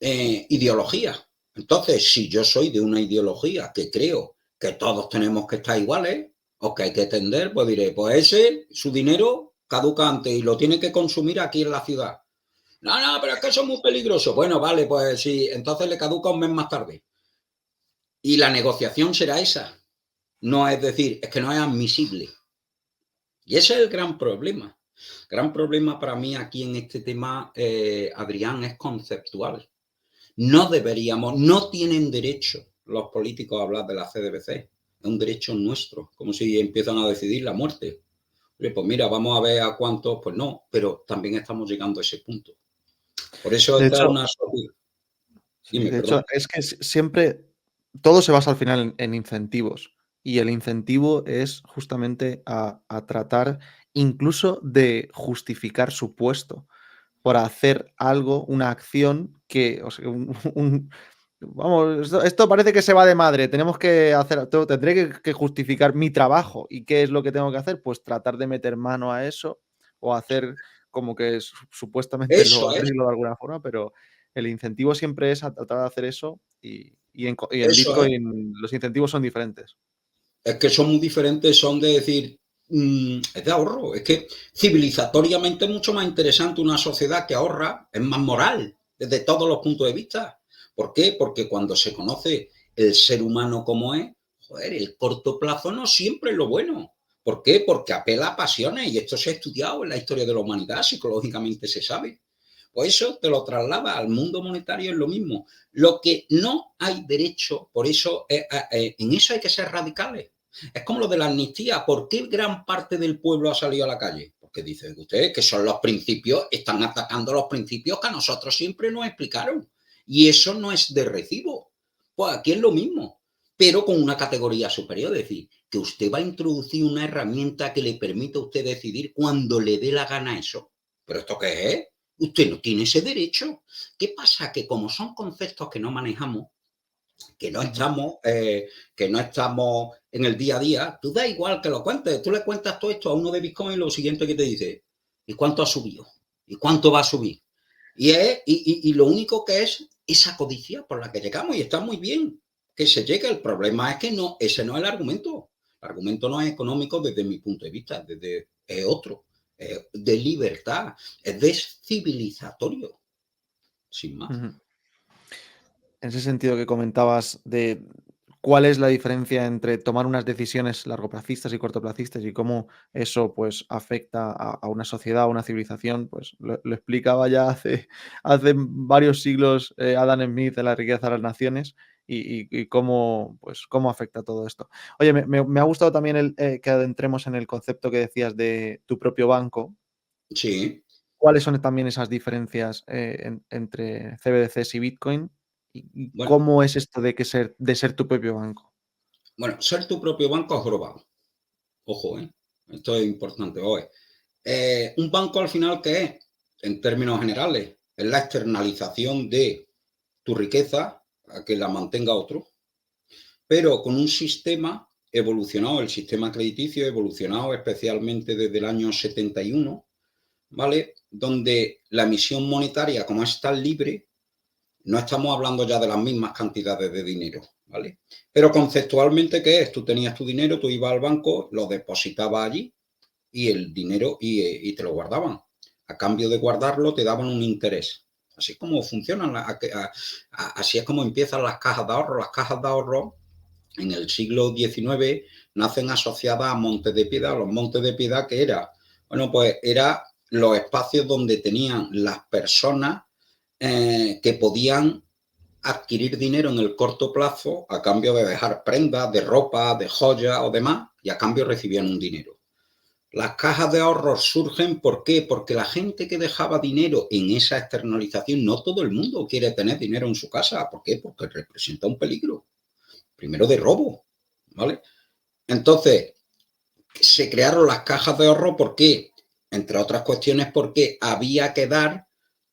ideología. Entonces, si yo soy de una ideología que creo que todos tenemos que estar iguales o que hay que tender, pues diré, pues ese, su dinero caduca antes y lo tiene que consumir aquí en la ciudad. No, no, pero es que eso es muy peligroso. Bueno, vale, pues sí, entonces le caduca un mes más tarde. Y la negociación será esa. No es decir, es que no es admisible. Y ese es el gran problema. El gran problema para mí aquí en este tema, Adrián, es conceptual. No deberíamos, no tienen derecho los políticos a hablar de la CDBC. Es un derecho nuestro, como si empiezan a decidir la muerte. Pues mira, vamos a ver a cuántos, pues no, pero también estamos llegando a ese punto. Por eso De esta es hecho, una... sí, Dime, de hecho, perdón. es que siempre todo se basa al final en incentivos. Y el incentivo es justamente a tratar incluso de justificar su puesto por hacer algo, una acción que, o sea, vamos, esto parece que se va de madre. Tenemos que hacer, tendré que justificar mi trabajo. ¿Y qué es lo que tengo que hacer? Pues tratar de meter mano a eso o hacer como que supuestamente lo Eso es, arreglo de alguna forma, pero el incentivo siempre es a tratar de hacer eso y en eso es. Bitcoin los incentivos son diferentes. Es que son muy diferentes, son de decir, es de ahorro. Es que civilizatoriamente es mucho más interesante una sociedad que ahorra, es más moral desde todos los puntos de vista. ¿Por qué? Porque cuando se conoce el ser humano como es, joder, el corto plazo no siempre es lo bueno. ¿Por qué? Porque apela a pasiones y esto se ha estudiado en la historia de la humanidad, psicológicamente se sabe. Pues eso te lo traslada al mundo monetario, es lo mismo. Lo que no hay derecho, por eso en eso hay que ser radicales. Es como lo de la amnistía. ¿Por qué gran parte del pueblo ha salido a la calle? Porque dicen ustedes que son los principios, están atacando los principios que a nosotros siempre nos explicaron. Y eso no es de recibo. Pues aquí es lo mismo, pero con una categoría superior. Es decir, que usted va a introducir una herramienta que le permita a usted decidir cuando le dé la gana eso. ¿Pero esto qué es? Usted no tiene ese derecho. ¿Qué pasa? Que como son conceptos que no manejamos, que no Ujú. estamos, que no estamos en el día a día, tú da igual que lo cuentes. Tú le cuentas todo esto a uno de Bitcoin y lo siguiente que te dice, ¿y cuánto ha subido? ¿Y cuánto va a subir? Y lo único que es esa codicia por la que llegamos y está muy bien que se llegue. El problema es que no, ese no es el argumento. El argumento no es económico desde mi punto de vista, desde otro. de libertad, es descivilizatorio, sin más. Ujú. En ese sentido que comentabas de cuál es la diferencia entre tomar unas decisiones largoplacistas y cortoplacistas y cómo eso pues afecta a una sociedad, a una civilización, pues lo explicaba ya hace varios siglos Adam Smith en La riqueza de las naciones y cómo, pues, cómo afecta todo esto. Oye, me ha gustado también que adentremos en el concepto que decías de tu propio banco. Sí, ¿Cuáles son también esas diferencias, entre CBDCs y Bitcoin? ¿Y bueno, cómo es esto de ser tu propio banco? bueno, ser tu propio banco es global. Ojo, ¿eh? Esto es importante hoy. Un banco al final, ¿qué es? En términos generales, es la externalización de tu riqueza a que la mantenga otro, pero con un sistema evolucionado, el sistema crediticio evolucionado especialmente desde el año 71, ¿vale? Donde la emisión monetaria, como es tan libre, no estamos hablando ya de las mismas cantidades de dinero, ¿vale? Pero conceptualmente, ¿qué es? Tú tenías tu dinero, tú ibas al banco, lo depositabas allí y el dinero y te lo guardaban. A cambio de guardarlo, te daban un interés. Así es como funcionan, así es como empiezan las cajas de ahorro. Las cajas de ahorro en el siglo XIX nacen asociadas a Montes de Piedad. Los Montes de Piedad, ¿qué era? Bueno, pues era los espacios donde tenían las personas que podían adquirir dinero en el corto plazo a cambio de dejar prendas, de ropa, de joyas o demás, y a cambio recibían un dinero. Las cajas de ahorros surgen, ¿por qué? Porque la gente que dejaba dinero en esa externalización, no todo el mundo quiere tener dinero en su casa. ¿Por qué? Porque representa un peligro, primero de robo, ¿vale? Entonces, se crearon las cajas de ahorro, ¿por qué? Entre otras cuestiones, porque había que dar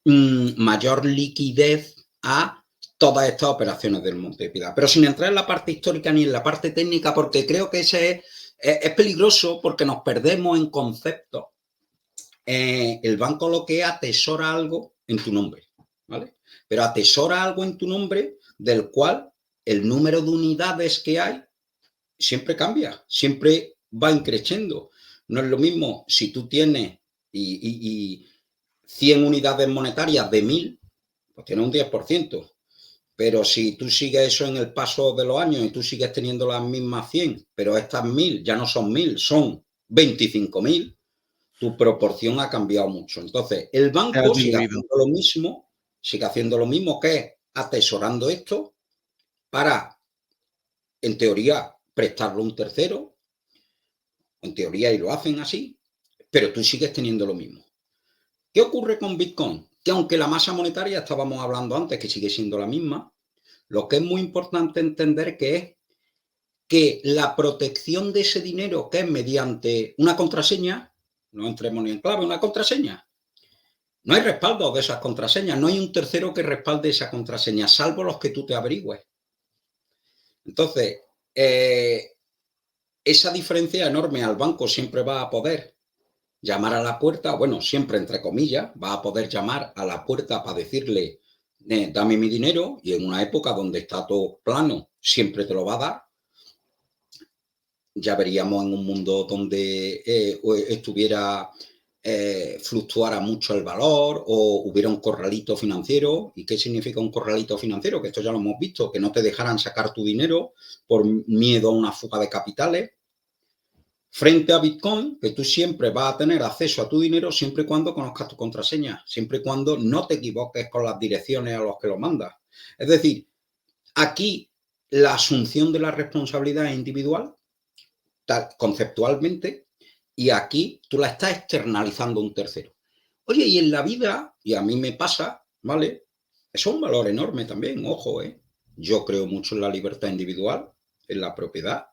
mayor liquidez a todas estas operaciones del Monte de Piedad. Pero sin entrar en la parte histórica ni en la parte técnica, porque creo que ese es peligroso porque nos perdemos en conceptos. El banco lo que atesora algo en tu nombre, ¿vale? Pero atesora algo en tu nombre del cual el número de unidades que hay siempre cambia, siempre va increciendo. No es lo mismo si tú tienes y 100 unidades monetarias de 1000, pues tienes un 10%. Pero si tú sigues eso en el paso de los años y tú sigues teniendo las mismas 100, pero estas 1000 ya no son 1000, son 25.000, tu proporción ha cambiado mucho. Entonces, el Te has banco diluido. sigue haciendo lo mismo que es atesorando esto para, en teoría, prestarlo a un tercero, en teoría, y lo hacen así, pero tú sigues teniendo lo mismo. ¿Qué ocurre con Bitcoin? Que aunque la masa monetaria, estábamos hablando antes, que sigue siendo la misma, lo que es muy importante entender que es que la protección de ese dinero, que es mediante una contraseña, no entremos ni en clave, una contraseña, no hay respaldo de esas contraseñas, no hay un tercero que respalde esa contraseña, salvo los que tú te averigües. Entonces, esa diferencia enorme al banco siempre va a poder llamar a la puerta, bueno, siempre entre comillas, va a poder llamar a la puerta para decirle, dame mi dinero, y en una época donde está todo plano, siempre te lo va a dar. Ya veríamos en un mundo donde estuviera, fluctuara mucho el valor o hubiera un corralito financiero. ¿Y qué significa un corralito financiero? Que esto ya lo hemos visto, que no te dejaran sacar tu dinero por miedo a una fuga de capitales. Frente a Bitcoin, que tú siempre vas a tener acceso a tu dinero siempre y cuando conozcas tu contraseña, siempre y cuando no te equivoques con las direcciones a los que lo mandas. Es decir, aquí la asunción de la responsabilidad es individual, conceptualmente, y aquí tú la estás externalizando a un tercero. Oye, y en la vida, y a mí me pasa, ¿vale? Es un valor enorme también, ojo, ¿eh? Yo creo mucho en la libertad individual, en la propiedad,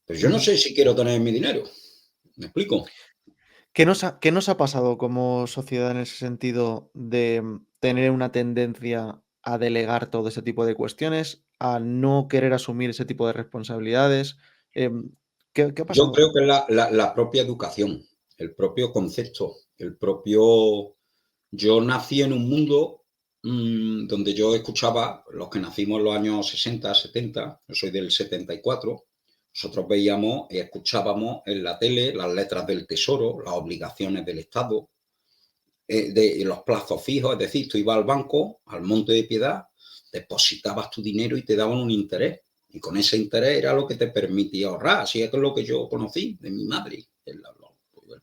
pero yo no Ujú. sé si quiero tener mi dinero. ¿Me explico? ¿Qué nos ha pasado como sociedad en ese sentido de tener una tendencia a delegar todo ese tipo de cuestiones, a no querer asumir ese tipo de responsabilidades? Em, ¿qué ha Yo pasado? creo que es la propia educación, el propio concepto, el propio... Yo nací en un mundo donde yo escuchaba, los que nacimos en los años 60, 70, yo soy del 74, Nosotros veíamos y escuchábamos en la tele las letras del Tesoro, las obligaciones del Estado, de los plazos fijos, es decir, tú ibas al banco, al Monte de Piedad, depositabas tu dinero y te daban un interés. Y con ese interés era lo que te permitía ahorrar. Así es lo que yo conocí de mi madre, el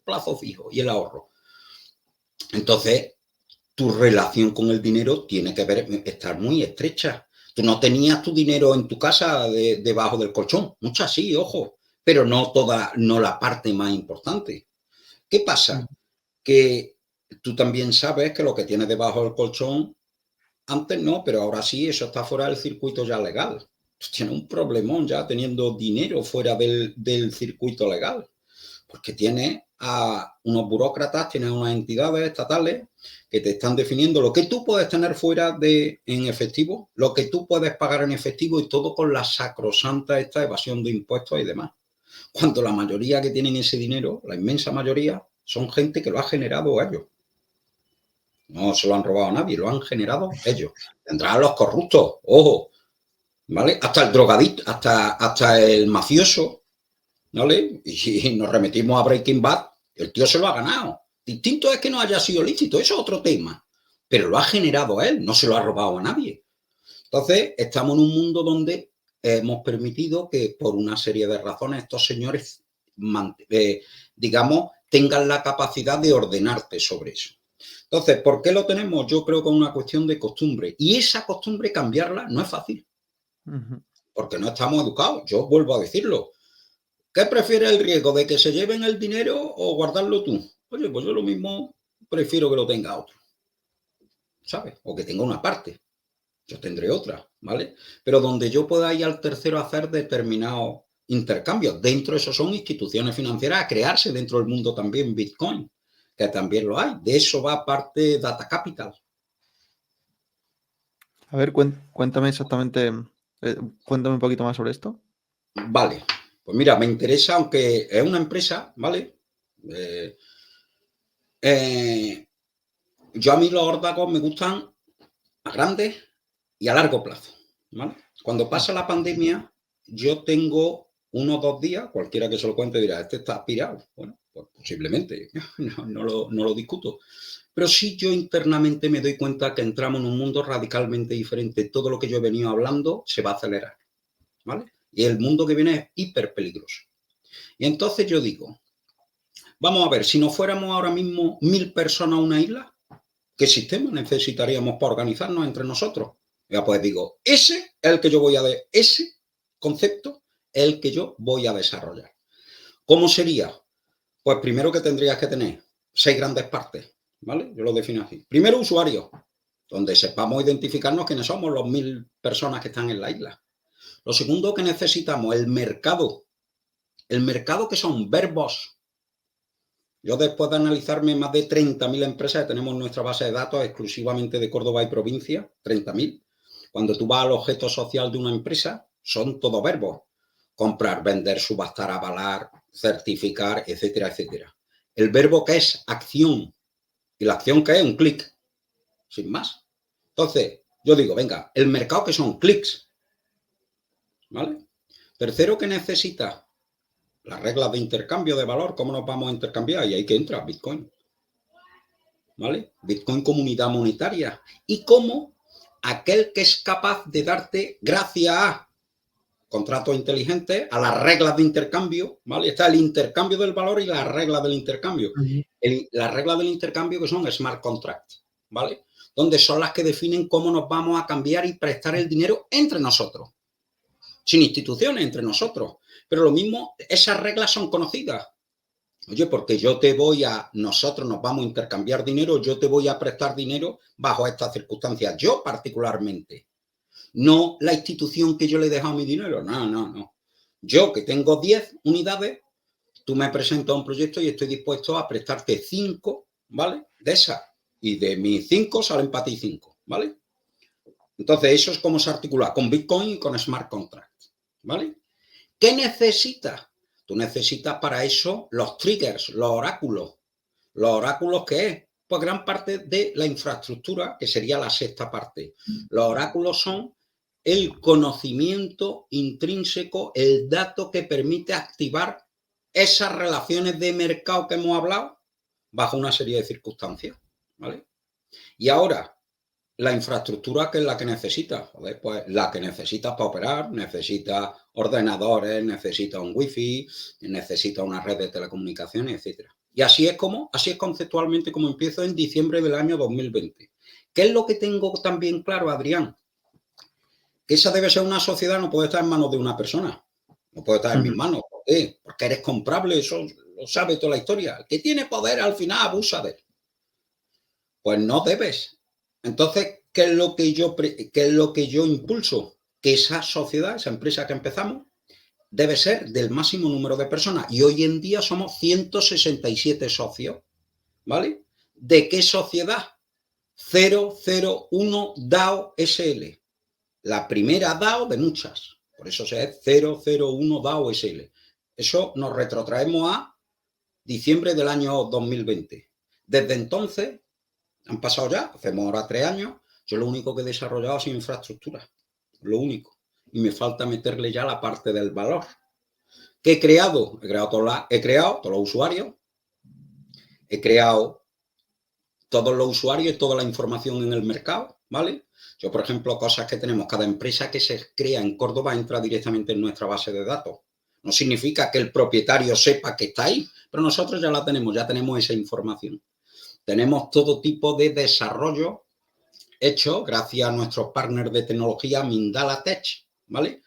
plazo fijo y el ahorro. Entonces, tu relación con el dinero tiene que estar muy estrecha. Tú no tenías tu dinero en tu casa debajo del colchón. Muchas sí, ojo, pero no toda, no la parte más importante. ¿Qué Ujú. pasa? Que tú también sabes que lo que tienes debajo del colchón, antes no, pero ahora sí, eso está fuera del circuito ya legal. Tú tienes un problemón ya teniendo dinero fuera del circuito legal, porque tienes a unos burócratas, tienes unas entidades estatales que te están definiendo lo que tú puedes tener fuera en efectivo, lo que tú puedes pagar en efectivo y todo con la sacrosanta esta evasión de impuestos y demás. Cuando la mayoría que tienen ese dinero, la inmensa mayoría, son gente que lo ha generado ellos. No se lo han robado a nadie, lo han generado ellos. Tendrán los corruptos, ojo, ¿vale? Hasta el drogadicto, hasta el mafioso, ¿vale? Y nos remitimos a Breaking Bad, el tío se lo ha ganado. Distinto es que no haya sido lícito, eso es otro tema. Pero lo ha generado él, no se lo ha robado a nadie. Entonces, estamos en un mundo donde hemos permitido que por una serie de razones estos señores, digamos, tengan la capacidad de ordenarte sobre eso. Entonces, ¿por qué lo tenemos? Yo creo que es una cuestión de costumbre. Y esa costumbre cambiarla no es fácil, Ujú. porque no estamos educados. Yo vuelvo a decirlo. ¿Qué prefieres el riesgo de que se lleven el dinero o guardarlo tú? Oye, pues yo lo mismo prefiero que lo tenga otro, ¿sabes? O que tenga una parte. Yo tendré otra, ¿vale? Pero donde yo pueda ir al tercero a hacer determinados intercambios. Dentro de eso son instituciones financieras a crearse dentro del mundo también Bitcoin, que también lo hay. De eso va parte Data Capital. A ver, cuéntame exactamente, cuéntame un poquito más sobre esto. Vale, pues mira, me interesa, aunque es una empresa, ¿vale? Eh, eh, yo a mí los órdagos me gustan a grandes y a largo plazo, ¿vale? Cuando Mm. pasa la pandemia, yo tengo 1 o 2 días, cualquiera que se lo cuente dirá, este está aspirado. Bueno, pues posiblemente, no lo discuto. Pero sí yo internamente me doy cuenta que entramos en un mundo radicalmente diferente. Todo lo que yo he venido hablando se va a acelerar, ¿vale? Y el mundo que viene es hiper peligroso. Y entonces yo digo, vamos a ver, si nos fuéramos ahora mismo 1000 personas a una isla, ¿qué sistema necesitaríamos para organizarnos entre nosotros? Ya pues digo, ese concepto es el que yo voy a desarrollar. ¿Cómo sería? Pues primero que tendrías que tener 6 grandes partes, ¿vale? Yo lo defino así. Primero, usuarios, donde sepamos identificarnos quiénes somos los 1000 personas que están en la isla. Lo segundo que necesitamos, el mercado. El mercado que son verbos. Yo después de analizarme más de 30.000 empresas que tenemos en nuestra base de datos exclusivamente de Córdoba y provincia, 30.000. Cuando tú vas al objeto social de una empresa, son todo verbos. Comprar, vender, subastar, avalar, certificar, etcétera, etcétera. El verbo que es acción y la acción que es un clic, sin más. Entonces, yo digo, venga, el mercado que son clics, ¿vale? Tercero que necesita las reglas de intercambio de valor, cómo nos vamos a intercambiar, y ahí que entra Bitcoin, ¿vale? Bitcoin comunidad monetaria. Y cómo aquel que es capaz de darte, gracias a contratos inteligentes, a las reglas de intercambio, ¿vale? Está el intercambio del valor y las reglas del intercambio. Ujú. Las reglas del intercambio que son smart contracts, ¿vale? Donde son las que definen cómo nos vamos a cambiar y prestar el dinero entre nosotros, sin instituciones, entre nosotros. Pero lo mismo, esas reglas son conocidas. Oye, porque nosotros nos vamos a intercambiar dinero, yo te voy a prestar dinero bajo estas circunstancias. Yo particularmente, no la institución que yo le he dejado mi dinero, no. Yo que tengo 10 unidades, tú me presentas un proyecto y estoy dispuesto a prestarte 5, ¿vale? De esas. Y de mis 5 salen para ti 5, ¿vale? Entonces, eso es como se articula con Bitcoin y con Smart Contracts, ¿vale? ¿Qué necesitas? Tú necesitas para eso los triggers, los oráculos. ¿Los oráculos qué es? Pues gran parte de la infraestructura, que sería la sexta parte. Los oráculos son el conocimiento intrínseco, el dato que permite activar esas relaciones de mercado que hemos hablado bajo una serie de circunstancias, ¿vale? Y ahora, la infraestructura, que es la que necesita, joder, pues la que necesitas para operar, necesita ordenadores, necesita un wifi, necesita una red de telecomunicaciones, etcétera. Y así es conceptualmente como empiezo en diciembre del año 2020. ¿Qué es lo que tengo también claro, Adrián? Que esa debe ser una sociedad, no puede estar en manos de una persona, no puede estar en mis manos. ¿Por qué? Porque eres comprable, eso lo sabe toda la historia. El que tiene poder al final abusa de él. Pues no debes. Entonces, ¿qué es lo que yo impulso? Que esa sociedad, esa empresa que empezamos, debe ser del máximo número de personas. Y hoy en día somos 167 socios, ¿vale? ¿De qué sociedad? 001 DAO SL. La primera DAO de muchas. Por eso es 001 DAO SL. Eso nos retrotraemos a diciembre del año 2020. Desde entonces, han pasado ya, hacemos ahora 3 años, yo lo único que he desarrollado ha sido infraestructura. Lo único. Y me falta meterle ya la parte del valor. ¿Qué he creado? He creado todos los usuarios. He creado todos los usuarios y toda la información en el mercado, ¿vale? Yo, por ejemplo, cosas que tenemos, cada empresa que se crea en Córdoba entra directamente en nuestra base de datos. No significa que el propietario sepa que está ahí, pero nosotros ya la tenemos, ya tenemos esa información. Tenemos todo tipo de desarrollo hecho gracias a nuestros partners de tecnología Mindala Tech, ¿vale?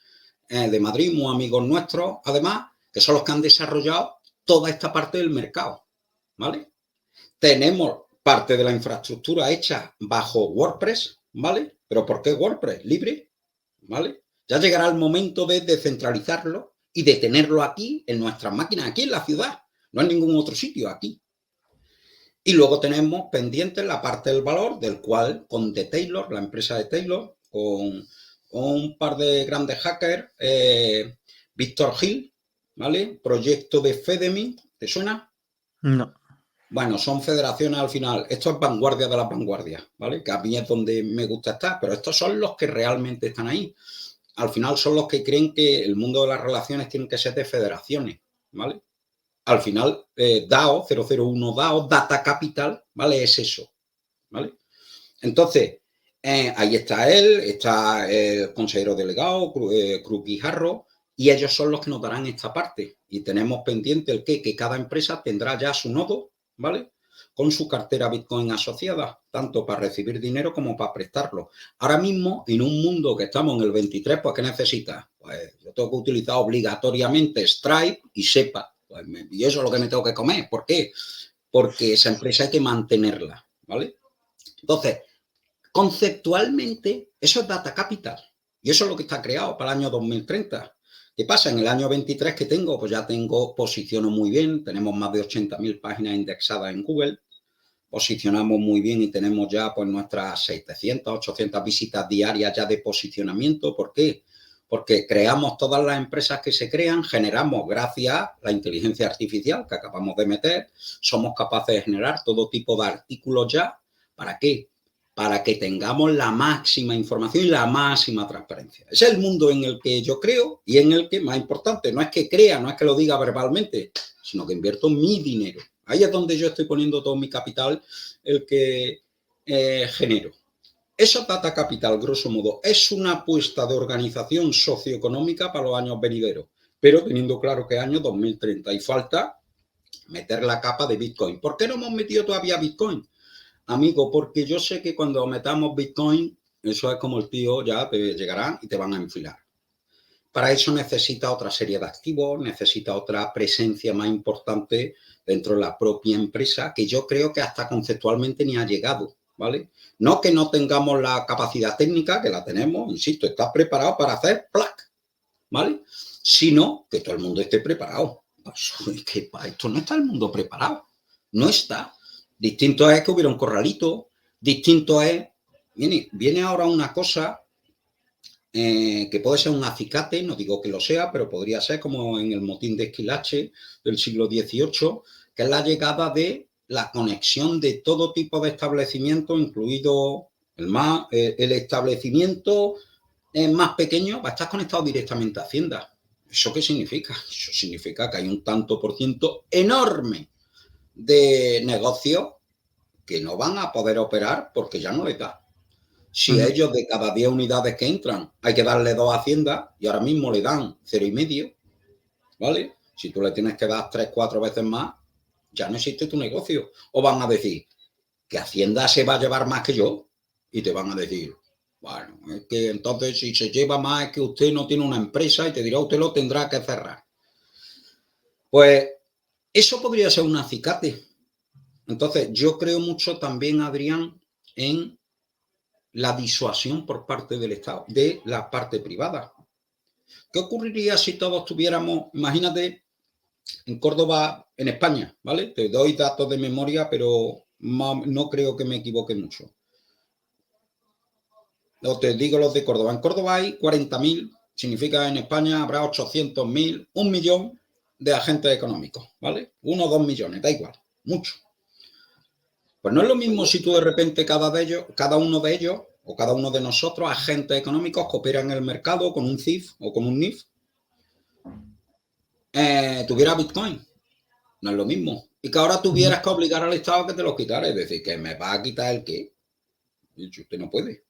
De Madrid, muy amigos nuestros, además, que son los que han desarrollado toda esta parte del mercado, ¿vale? Tenemos parte de la infraestructura hecha bajo WordPress, ¿vale? ¿Pero por qué WordPress? Libre, ¿vale? Ya llegará el momento de descentralizarlo y de tenerlo aquí, en nuestras máquinas, aquí en la ciudad, no en ningún otro sitio, aquí. Y luego tenemos pendiente la parte del valor, del cual con The Taylor, la empresa de Taylor, con un par de grandes hackers, Víctor Gil, ¿vale? Proyecto de Fedemi, ¿te suena? No. Bueno, son federaciones al final. Esto es vanguardia de las vanguardias, ¿vale? Que a mí es donde me gusta estar, pero estos son los que realmente están ahí. Al final son los que creen que el mundo de las relaciones tiene que ser de federaciones, ¿vale? Al final, DAO, 001 DAO, Data Capital, ¿vale? Es eso, ¿vale? Entonces, ahí está él, está el consejero delegado, Cruz Guijarro, y ellos son los que nos darán esta parte. Y tenemos pendiente el que cada empresa tendrá ya su nodo, ¿vale? Con su cartera Bitcoin asociada, tanto para recibir dinero como para prestarlo. Ahora mismo, en un mundo que estamos en el 23, pues ¿qué necesitas? Pues yo tengo que utilizar obligatoriamente Stripe y SEPA. Pues y eso es lo que me tengo que comer. ¿Por qué? Porque esa empresa hay que mantenerla, ¿vale? Entonces, conceptualmente, eso es Data Capital. Y eso es lo que está creado para el año 2030. ¿Qué pasa? En el año 23 que tengo, pues ya posiciono muy bien. Tenemos más de 80.000 páginas indexadas en Google. Posicionamos muy bien y tenemos ya pues nuestras 700, 800 visitas diarias ya de posicionamiento. ¿Por qué? Porque creamos todas las empresas que se crean, generamos gracias a la inteligencia artificial que acabamos de meter, somos capaces de generar todo tipo de artículos ya. ¿Para qué? Para que tengamos la máxima información y la máxima transparencia. Ese es el mundo en el que yo creo y en el que, más importante, no es que crea, no es que lo diga verbalmente, sino que invierto mi dinero. Ahí es donde yo estoy poniendo todo mi capital, el que genero. Eso Data Capital, grosso modo, es una apuesta de organización socioeconómica para los años venideros, pero teniendo claro que es año 2030 y falta meter la capa de Bitcoin. ¿Por qué no hemos metido todavía Bitcoin? Amigo, porque yo sé que cuando metamos Bitcoin, eso es como el tío, ya te llegará y te van a enfilar. Para eso necesita otra serie de activos, necesita otra presencia más importante dentro de la propia empresa, que yo creo que hasta conceptualmente ni ha llegado, ¿vale? No que no tengamos la capacidad técnica, que la tenemos, insisto, está preparado para hacer plac, ¿vale? Sino que todo el mundo esté preparado. Es que para esto no está el mundo preparado, no está. Distinto es que hubiera un corralito, distinto es, viene ahora una cosa que puede ser un acicate, no digo que lo sea, pero podría ser como en el motín de Esquilache del siglo XVIII, que es la llegada de la conexión de todo tipo de establecimientos, incluido el establecimiento más pequeño, va a estar conectado directamente a Hacienda. ¿Eso qué significa? Eso significa que hay un tanto por ciento enorme de negocios que no van a poder operar porque ya no les da. Si a Ujú. ellos de cada 10 unidades que entran hay que darle 2 a Hacienda y ahora mismo le dan 0,5, ¿vale? Si tú le tienes que dar 3, 4 veces más, ya no existe tu negocio. O van a decir que Hacienda se va a llevar más que yo y te van a decir, bueno, es que entonces si se lleva más es que usted no tiene una empresa y te dirá usted lo tendrá que cerrar. Pues eso podría ser un acicate. Entonces yo creo mucho también, Adrián, en la disuasión por parte del Estado, de la parte privada. ¿Qué ocurriría si todos tuviéramos, imagínate, en Córdoba, en España, ¿vale? Te doy datos de memoria, pero no creo que me equivoque mucho. No te digo los de Córdoba. En Córdoba hay 40.000, significa en España habrá 800.000, 1 millón de agentes económicos, ¿vale? 1 o 2 millones, da igual, mucho. Pues no es lo mismo si tú de repente cada uno de ellos o cada uno de nosotros, agentes económicos que operan en el mercado con un CIF o con un NIF, tuviera Bitcoin. No es lo mismo. Y que ahora Ujú. tuvieras que obligar al Estado a que te lo quitara. Es decir, que me va a quitar el qué. Y usted no puede.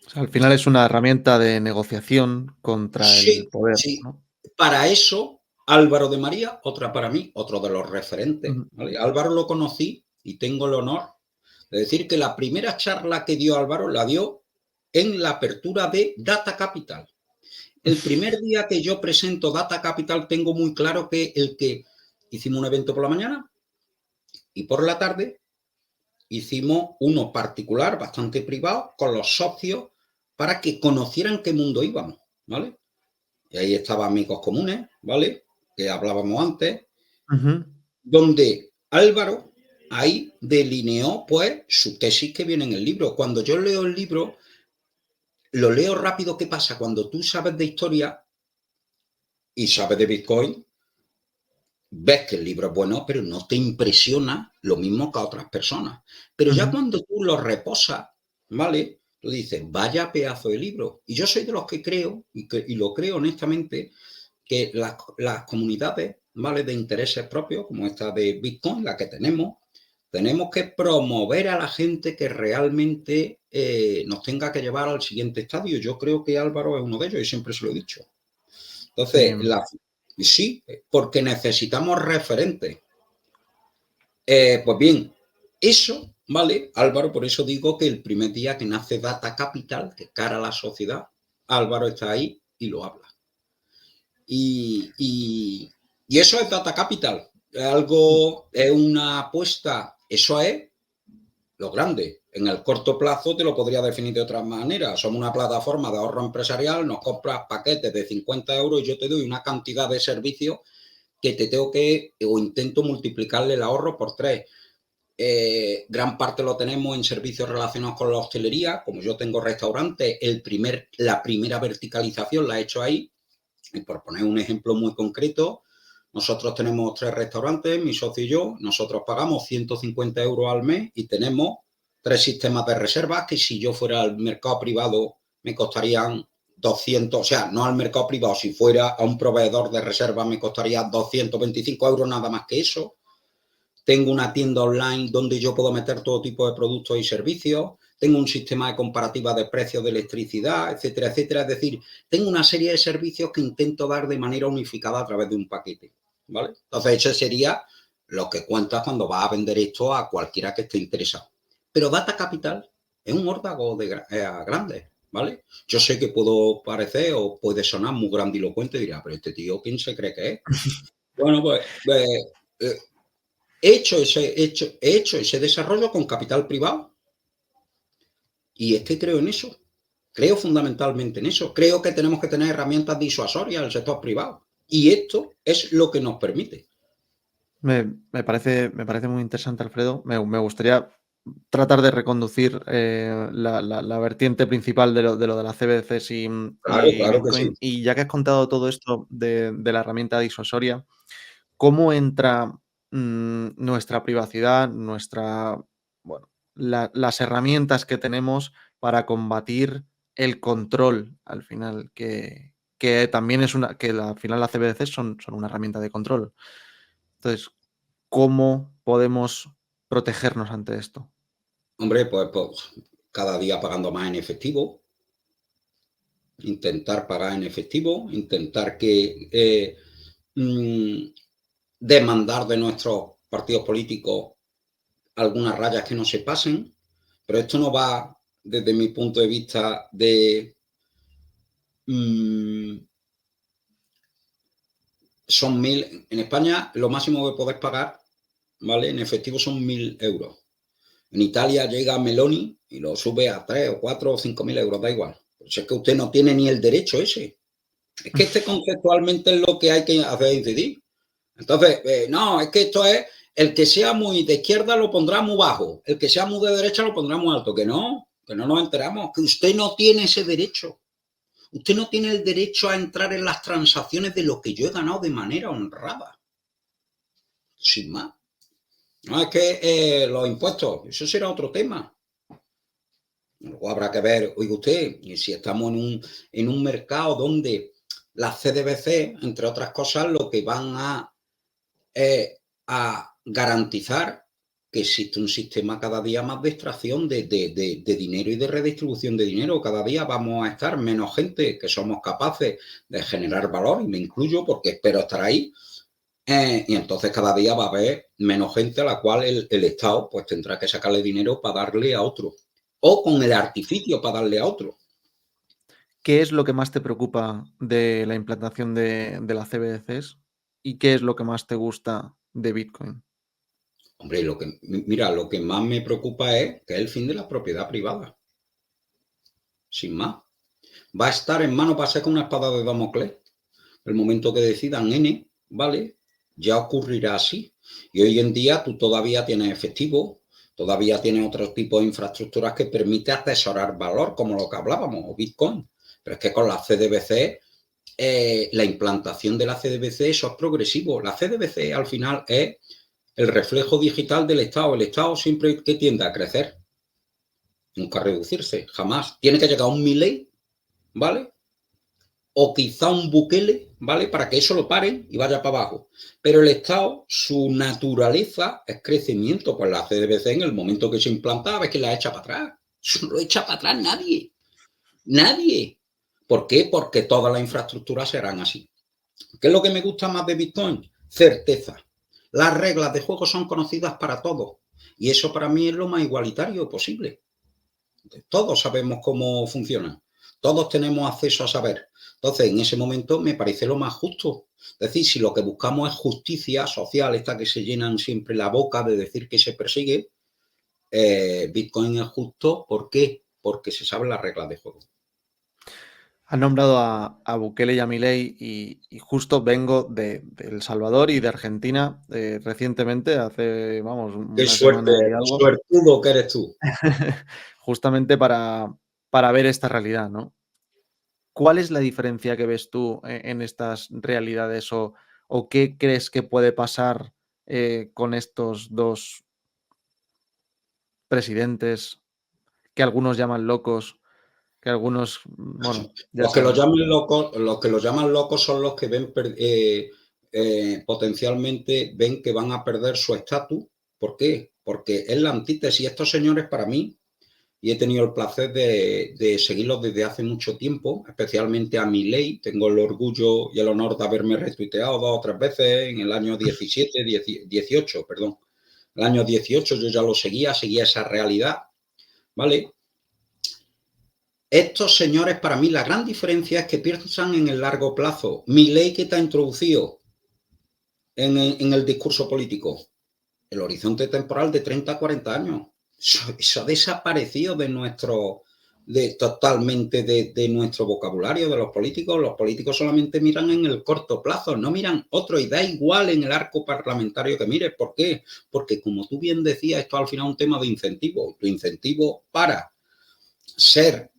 O sea, al final es una herramienta de negociación contra el Sí, poder, sí. ¿no? Para eso, Álvaro de María, otra para mí, otro de los referentes. Ujú. ¿Vale? Álvaro lo conocí y tengo el honor de decir que la primera charla que dio Álvaro la dio en la apertura de Data Capital. El primer día que yo presento Data Capital tengo muy claro que el que hicimos un evento por la mañana y por la tarde hicimos uno particular, bastante privado, con los socios para que conocieran qué mundo íbamos, ¿vale? Y ahí estaban amigos comunes, ¿vale? Que hablábamos antes, Ujú. donde Álvaro ahí delineó pues su tesis que viene en el libro. Cuando yo leo el libro, lo leo rápido. ¿Qué pasa? Cuando tú sabes de historia y sabes de Bitcoin, ves que el libro es bueno, pero no te impresiona lo mismo que a otras personas. Pero ya Ujú. cuando tú lo reposas, ¿vale? Tú dices, vaya pedazo de libro. Y yo soy de los que creo, y lo creo honestamente, que las comunidades, ¿vale? De intereses propios, como esta de Bitcoin, la que tenemos que promover a la gente que realmente nos tenga que llevar al siguiente estadio. Yo creo que Álvaro es uno de ellos y siempre se lo he dicho. Sí. Entonces, sí, porque necesitamos referentes. Pues bien, eso, ¿vale? Álvaro, por eso digo que el primer día que nace Data Capital, de cara a la sociedad, Álvaro está ahí y lo habla. Y, y, y eso es Data Capital. Es algo, es una apuesta, eso es lo grande. En el corto plazo te lo podría definir de otra manera. Somos una plataforma de ahorro empresarial, nos compras paquetes de 50 euros y yo te doy una cantidad de servicios que te tengo que, o intento multiplicarle el ahorro por 3. Gran parte lo tenemos en servicios relacionados con la hostelería. Como yo tengo restaurantes, la primera verticalización la he hecho ahí. Y por poner un ejemplo muy concreto, nosotros tenemos 3 restaurantes, mi socio y yo, nosotros pagamos 150 euros al mes y tenemos 3 sistemas de reservas que si yo fuera al mercado privado me costarían 200, o sea, no al mercado privado, si fuera a un proveedor de reservas me costaría 225 euros nada más que eso. Tengo una tienda online donde yo puedo meter todo tipo de productos y servicios, tengo un sistema de comparativa de precios de electricidad, etcétera, etcétera. Es decir, tengo una serie de servicios que intento dar de manera unificada a través de un paquete, ¿vale? Entonces, eso sería lo que cuentas cuando vas a vender esto a cualquiera que esté interesado. Pero Data Capital es un órdago grande, ¿vale? Yo sé que puedo parecer o puede sonar muy grandilocuente y dirá, pero este tío, ¿quién se cree que es? Bueno, pues eh, he hecho ese desarrollo con capital privado y es que creo en eso. Creo fundamentalmente en eso. Creo que tenemos que tener herramientas disuasorias al sector privado. Y esto es lo que nos permite. Me parece muy interesante, Alfredo. Me gustaría tratar de reconducir la vertiente principal de lo de las CBDCs Claro, y claro que sí. Bitcoin. Y ya que has contado todo esto de la herramienta disuasoria, ¿cómo entra nuestra privacidad, bueno, las herramientas que tenemos para combatir el control al final, que también es una, que al final las CBDCs son una herramienta de control. Entonces, ¿cómo podemos protegernos ante esto? Hombre, pues cada día pagando más en efectivo, intentar pagar en efectivo, intentar que mm, demandar de nuestros partidos políticos algunas rayas que no se pasen, pero esto no va desde mi punto de vista de mm, son 1.000, en España lo máximo que podés pagar, ¿vale? En efectivo son 1.000 euros. En Italia llega Meloni y lo sube a 3 o 4 o 5.000 euros, da igual. Pues es que usted no tiene ni el derecho ese. Es que este conceptualmente es lo que hay que hacer incidir. Entonces, no, es que esto es, el que sea muy de izquierda lo pondrá muy bajo, el que sea muy de derecha lo pondrá muy alto. Que no nos enteramos, que usted no tiene ese derecho. Usted no tiene el derecho a entrar en las transacciones de lo que yo he ganado de manera honrada. Sin más. No es que los impuestos, eso será otro tema. Luego habrá que ver, oiga usted, si estamos en un mercado donde las CDBC, entre otras cosas, lo que van a garantizar que existe un sistema cada día más de extracción de dinero y de redistribución de dinero. Cada día vamos a estar menos gente que somos capaces de generar valor, y me incluyo porque espero estar ahí. Y entonces cada día va a haber menos gente a la cual el Estado pues tendrá que sacarle dinero para darle a otro. O con el artificio para darle a otro. ¿Qué es lo que más te preocupa de la implantación de las CBDCs? ¿Y qué es lo que más te gusta de Bitcoin? Hombre, mira, lo que más me preocupa es que es el fin de la propiedad privada. Sin más. Va a estar en manos, va a ser como una espada de Damocles. El momento que decidan N, ¿vale? Ya ocurrirá así. Y hoy en día tú todavía tienes efectivo, todavía tienes otro tipo de infraestructuras que permite atesorar valor, como lo que hablábamos, o Bitcoin. Pero es que con la CDBC, la implantación de la CDBC, eso es progresivo. La CDBC al final es el reflejo digital del Estado. El Estado siempre que tiende a crecer, nunca a reducirse, jamás. Tiene que llegar a un Milei, ¿vale? O quizá un Bukele, ¿vale? Para que eso lo paren y vaya para abajo. Pero el Estado, su naturaleza es crecimiento. Pues la CDBC en el momento que se implanta, ves que la echa para atrás. Eso no lo echa para atrás nadie. Nadie. ¿Por qué? Porque todas las infraestructuras serán así. ¿Qué es lo que me gusta más de Bitcoin? Certeza. Las reglas de juego son conocidas para todos. Y eso para mí es lo más igualitario posible. Todos sabemos cómo funcionan. Todos tenemos acceso a saber. Entonces, en ese momento me parece lo más justo. Es decir, si lo que buscamos es justicia social, esta que se llenan siempre la boca de decir que se persigue, Bitcoin es justo. ¿Por qué? Porque se saben las reglas de juego. Has nombrado a Bukele y a Milei y justo vengo de El Salvador y de Argentina recientemente, hace, vamos, Qué una suerte, semana y qué algo, suertudo que eres tú. justamente para ver esta realidad, ¿no? ¿Cuál es la diferencia que ves tú en estas realidades o qué crees que puede pasar con estos dos presidentes que algunos llaman locos, que algunos, bueno, ya Los que los sabemos llaman que... locos, los que los llaman locos son los que ven potencialmente ven que van a perder su estatus. ¿Por qué? Porque es la antítesis. Estos señores para mí, y he tenido el placer de seguirlos desde hace mucho tiempo, especialmente a Milei. Tengo el orgullo y el honor de haberme retuiteado 2 o 3 veces en el año 17, 18, perdón. El año 18 yo ya lo seguía esa realidad, ¿vale? Estos señores, para mí, la gran diferencia es que piensan en el largo plazo. Milei, que te ha introducido en el discurso político, el horizonte temporal de 30 a 40 años. Eso ha desaparecido totalmente de nuestro vocabulario, de los políticos. Los políticos solamente miran en el corto plazo, no miran otro, y da igual en el arco parlamentario que mires. ¿Por qué? Porque, como tú bien decías, esto al final es un tema de incentivo. Tu incentivo para ser,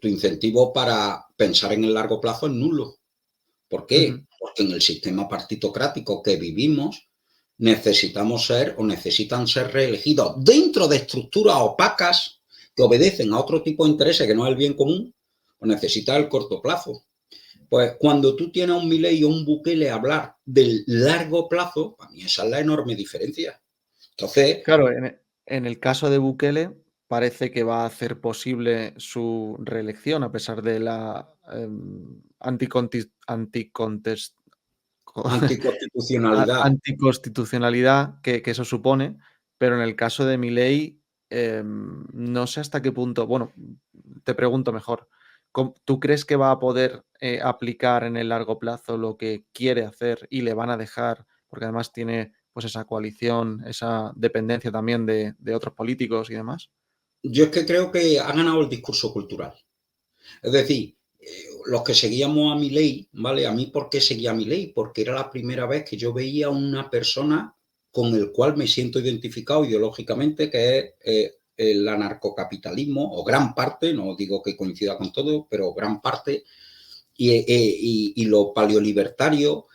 tu incentivo para pensar en el largo plazo es nulo. ¿Por Ujú. qué? Porque en el sistema partitocrático que vivimos necesitamos ser o necesitan ser reelegidos dentro de estructuras opacas que obedecen a otro tipo de intereses que no es el bien común, pues necesitas el corto plazo. Pues cuando tú tienes a un Milei o un Bukele hablar del largo plazo, para mí esa es la enorme diferencia. Entonces, Claro, en el caso de Bukele, parece que va a hacer posible su reelección a pesar de la, anticontis anticontes co anticonstitucionalidad. anticonstitucionalidad que eso supone, pero en el caso de Milei, no sé hasta qué punto, bueno, te pregunto mejor, ¿tú crees que va a poder, aplicar en el largo plazo lo que quiere hacer y le van a dejar? Porque además tiene, pues, esa coalición, esa dependencia también de otros políticos y demás. Yo es que creo que ha ganado el discurso cultural. Es decir, los que seguíamos a Milei, ¿vale? A mí, ¿por qué seguía a Milei? Porque era la primera vez que yo veía una persona con el cual me siento identificado ideológicamente, que es el anarcocapitalismo, o gran parte, no digo que coincida con todo, pero gran parte, y lo paleolibertario,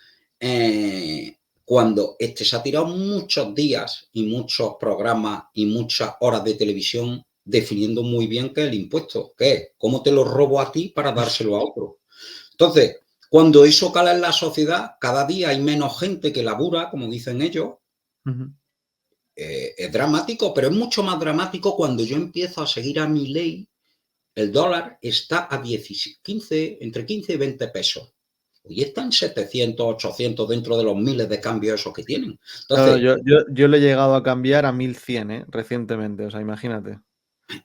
cuando este se ha tirado muchos días y muchos programas y muchas horas de televisión definiendo muy bien qué es el impuesto, qué es, cómo te lo robo a ti para dárselo a otro. Entonces, cuando eso cala en la sociedad, cada día hay menos gente que labura, como dicen ellos, Ujú. es dramático, pero es mucho más dramático cuando yo empiezo a seguir a mi ley. El dólar está a 10, 15, entre 15 y 20 pesos. Y están 700, 800 dentro de los miles de cambios esos que tienen. No, no, Entonces, yo le he llegado a cambiar a 1100, recientemente, o sea, imagínate.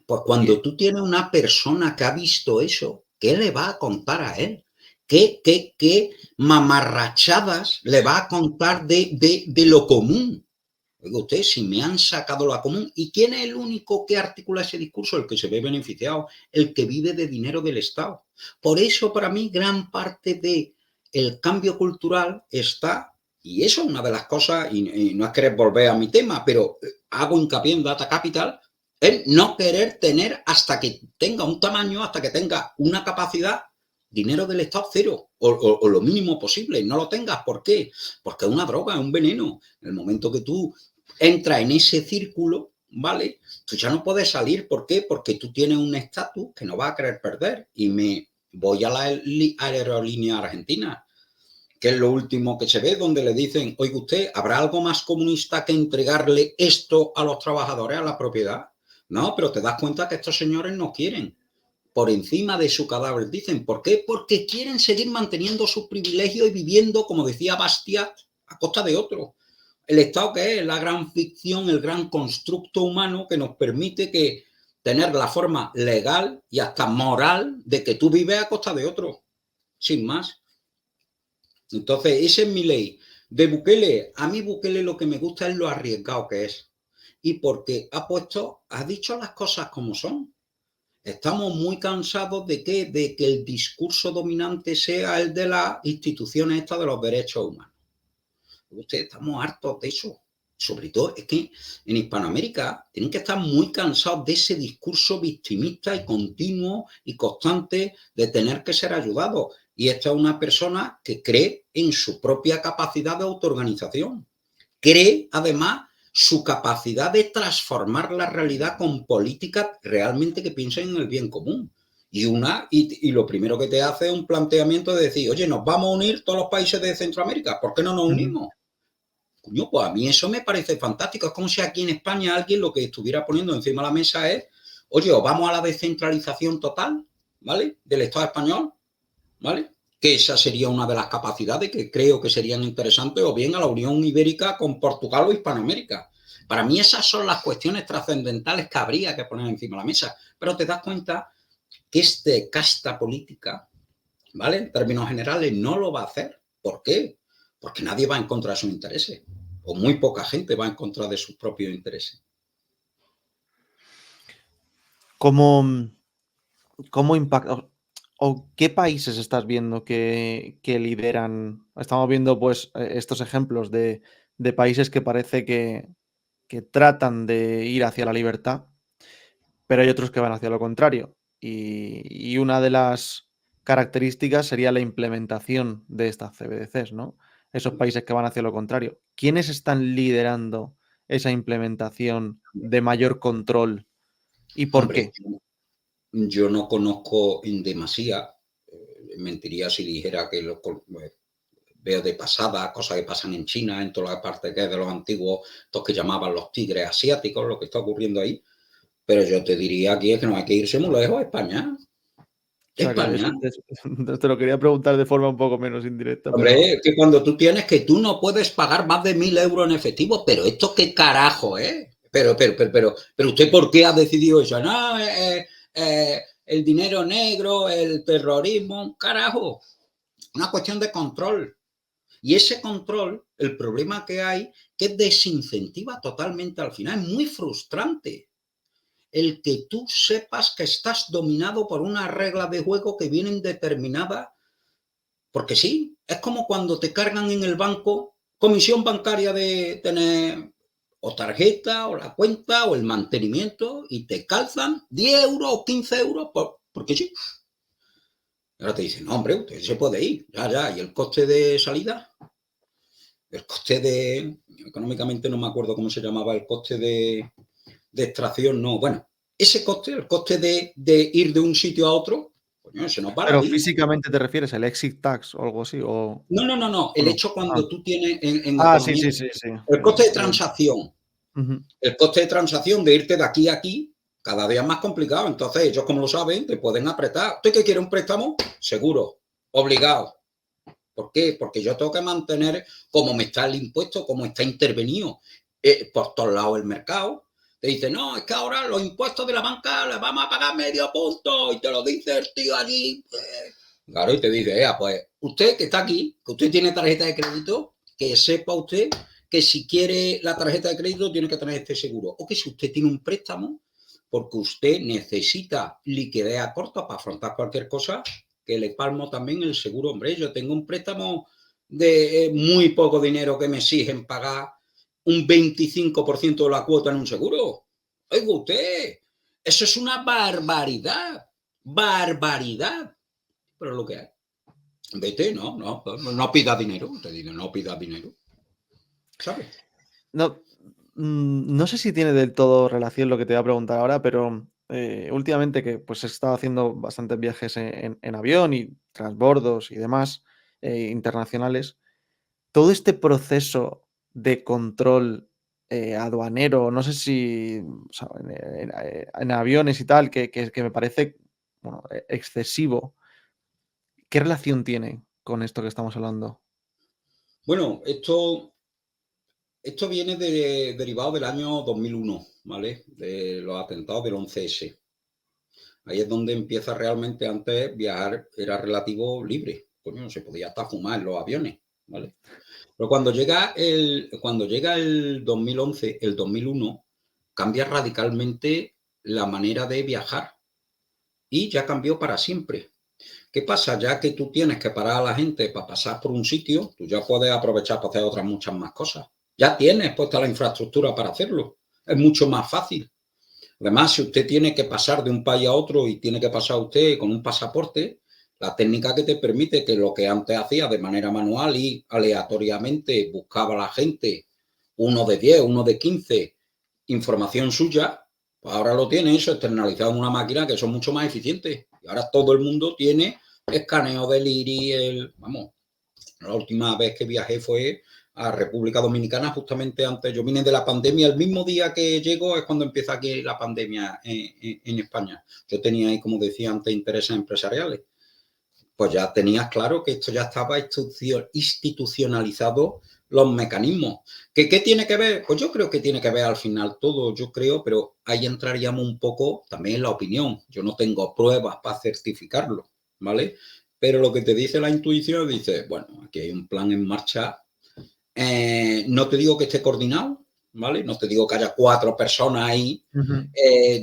pues Y cuando tú tienes una persona que ha visto eso, ¿qué le va a contar a él? ¿Qué mamarrachadas le va a contar de lo común? Oiga usted, si me han sacado lo común, ¿y quién es el único que articula ese discurso? El que se ve beneficiado, el que vive de dinero del Estado. Por eso, para mí, gran parte de el cambio cultural está, y eso es una de las cosas, y no es querer volver a mi tema, pero hago hincapié en Data Capital, es no querer tener hasta que tenga un tamaño, hasta que tenga una capacidad, dinero del Estado cero, o lo mínimo posible. No lo tengas, ¿por qué? Porque es una droga, es un veneno. En el momento que tú entras en ese círculo, ¿vale? Tú ya no puedes salir. ¿Por qué? Porque tú tienes un estatus que no vas a querer perder. Y me voy a la aerolínea argentina, que es lo último que se ve, donde le dicen, oiga usted, ¿habrá algo más comunista que entregarle esto a los trabajadores, a la propiedad? No, pero te das cuenta que estos señores no quieren. Por encima de su cadáver, dicen. ¿Por qué? Porque quieren seguir manteniendo sus privilegios y viviendo, como decía Bastiat, a costa de otros. El Estado, que es la gran ficción, el gran constructo humano que nos permite que tener la forma legal y hasta moral de que tú vives a costa de otro, sin más. Entonces, esa es mi ley. De Bukele, a mí Bukele lo que me gusta es lo arriesgado que es. Y porque ha dicho las cosas como son. Estamos muy cansados de que el discurso dominante sea el de las instituciones estas de los derechos humanos. Ustedes estamos hartos de eso. Sobre todo es que en Hispanoamérica tienen que estar muy cansados de ese discurso victimista y continuo y constante de tener que ser ayudados. Y esta es una persona que cree en su propia capacidad de autoorganización. Cree, además, su capacidad de transformar la realidad con políticas realmente que piensen en el bien común. Y lo primero que te hace es un planteamiento de decir, oye, nos vamos a unir todos los países de Centroamérica, ¿por qué no nos ujú, unimos? Coño, pues a mí eso me parece fantástico. Es como si aquí en España alguien lo que estuviera poniendo encima de la mesa es, oye, o vamos a la descentralización total, ¿vale? Del Estado español, ¿vale? Que esa sería una de las capacidades que creo que serían interesantes, o bien a la Unión Ibérica con Portugal o Hispanoamérica. Para mí esas son las cuestiones trascendentales que habría que poner encima de la mesa. Pero te das cuenta que este casta política, ¿vale? En términos generales, no lo va a hacer. ¿Por qué? Porque nadie va en contra de sus intereses. O muy poca gente va en contra de sus propios intereses. ¿cómo, cómo impacta o qué países estás viendo que lideran? Estamos viendo, pues, estos ejemplos de países que parece que tratan de ir hacia la libertad, pero hay otros que van hacia lo contrario. Y una de las características sería la implementación de estas CBDCs, ¿no? Esos países que van hacia lo contrario. ¿Quiénes están liderando esa implementación de mayor control? ¿Y por Hombre, qué? yo no conozco en demasía, mentiría si dijera que veo de pasada cosas que pasan en China, en toda la parte que es de los antiguos, estos que llamaban los tigres asiáticos, lo que está ocurriendo ahí. Pero yo te diría aquí es que no hay que irse muy lejos a España. O sea, que España. te lo quería preguntar de forma un poco menos indirecta, pero Hombre, que cuando tú tienes que tú no puedes pagar más de 1.000 euros en efectivo, pero esto qué carajo, ¿eh? Pero usted ¿por qué ha decidido eso? No, el dinero negro, el terrorismo, carajo. Una cuestión de control. Y ese control, el problema que hay, que desincentiva totalmente al final. Es muy frustrante el que tú sepas que estás dominado por una regla de juego que vienen determinadas. Porque sí, es como cuando te cargan en el banco comisión bancaria de tener o tarjeta o la cuenta o el mantenimiento y te calzan 10 euros o 15 euros porque sí. Y ahora te dicen, no, hombre, usted se puede ir, ya, y el coste de salida, el coste de, económicamente no me acuerdo cómo se llamaba, el coste de extracción, no, bueno, ese coste, el coste de ir de un sitio a otro, coño, se nos va la pero vida. físicamente te refieres al exit tax o algo así, No, o el no. hecho Ah. cuando tú tienes en Ah, sí, economía, sí, sí, sí. el coste de transacción, Ujú. el coste de transacción de irte de aquí a aquí, cada día es más complicado. Entonces, ellos, como lo saben, te pueden apretar. ¿Usted qué quiere un préstamo? Seguro, obligado. ¿Por qué? Porque yo tengo que mantener cómo me está el impuesto, cómo está intervenido por todos lados el mercado. Te dice, no, es que ahora los impuestos de la banca les vamos a pagar medio punto y te lo dice el tío allí. Claro, y te dice, pues usted que está aquí, que usted tiene tarjeta de crédito, que sepa usted que si quiere la tarjeta de crédito tiene que tener este seguro. O que si usted tiene un préstamo, porque usted necesita liquidez a corto para afrontar cualquier cosa, que le palmo también el seguro. Hombre, yo tengo un préstamo de muy poco dinero que me exigen pagar un 25% de la cuota en un seguro. Oiga usted, eso es una barbaridad, barbaridad. Pero es lo que hay. Vete, no pidas dinero, te digo, no pidas dinero, ¿sabes? No, no sé si tiene del todo relación lo que te voy a preguntar ahora, pero, últimamente que, pues, he estado haciendo bastantes viajes en avión y transbordos y demás, internacionales. Todo este proceso de control, aduanero, no sé si, o sea, en aviones y tal, que me parece, bueno, excesivo. ¿Qué relación tiene con esto que estamos hablando? Bueno, esto viene derivado del año 2001, ¿vale? De los atentados del 11S. Ahí es donde empieza realmente, antes viajar era relativo libre, coño, se podía hasta fumar en los aviones, ¿vale? Pero cuando llega el 2011, el 2001, cambia radicalmente la manera de viajar y ya cambió para siempre. ¿Qué pasa? Ya que tú tienes que parar a la gente para pasar por un sitio, tú ya puedes aprovechar para hacer otras muchas más cosas. Ya tienes puesta la infraestructura para hacerlo. Es mucho más fácil. Además, si usted tiene que pasar de un país a otro y tiene que pasar usted con un pasaporte, la técnica que te permite que lo que antes hacía de manera manual y aleatoriamente buscaba a la gente, uno de 10, uno de 15, información suya, pues ahora lo tiene eso externalizado en una máquina que son mucho más eficientes. Y ahora todo el mundo tiene escaneo del iris, vamos, la última vez que viajé fue a República Dominicana, justamente antes, yo vine de la pandemia, el mismo día que llego es cuando empieza aquí la pandemia en España. Yo tenía ahí, como decía antes, intereses empresariales. Pues ya tenías claro que esto ya estaba institucionalizado los mecanismos. ¿Qué tiene que ver? Pues yo creo que tiene que ver al final todo, yo creo, pero ahí entraríamos un poco también en la opinión. Yo no tengo pruebas para certificarlo, ¿vale? Pero lo que te dice la intuición dice, bueno, aquí hay un plan en marcha. No te digo que esté coordinado, ¿vale? No te digo que haya 4 personas ahí Ujú.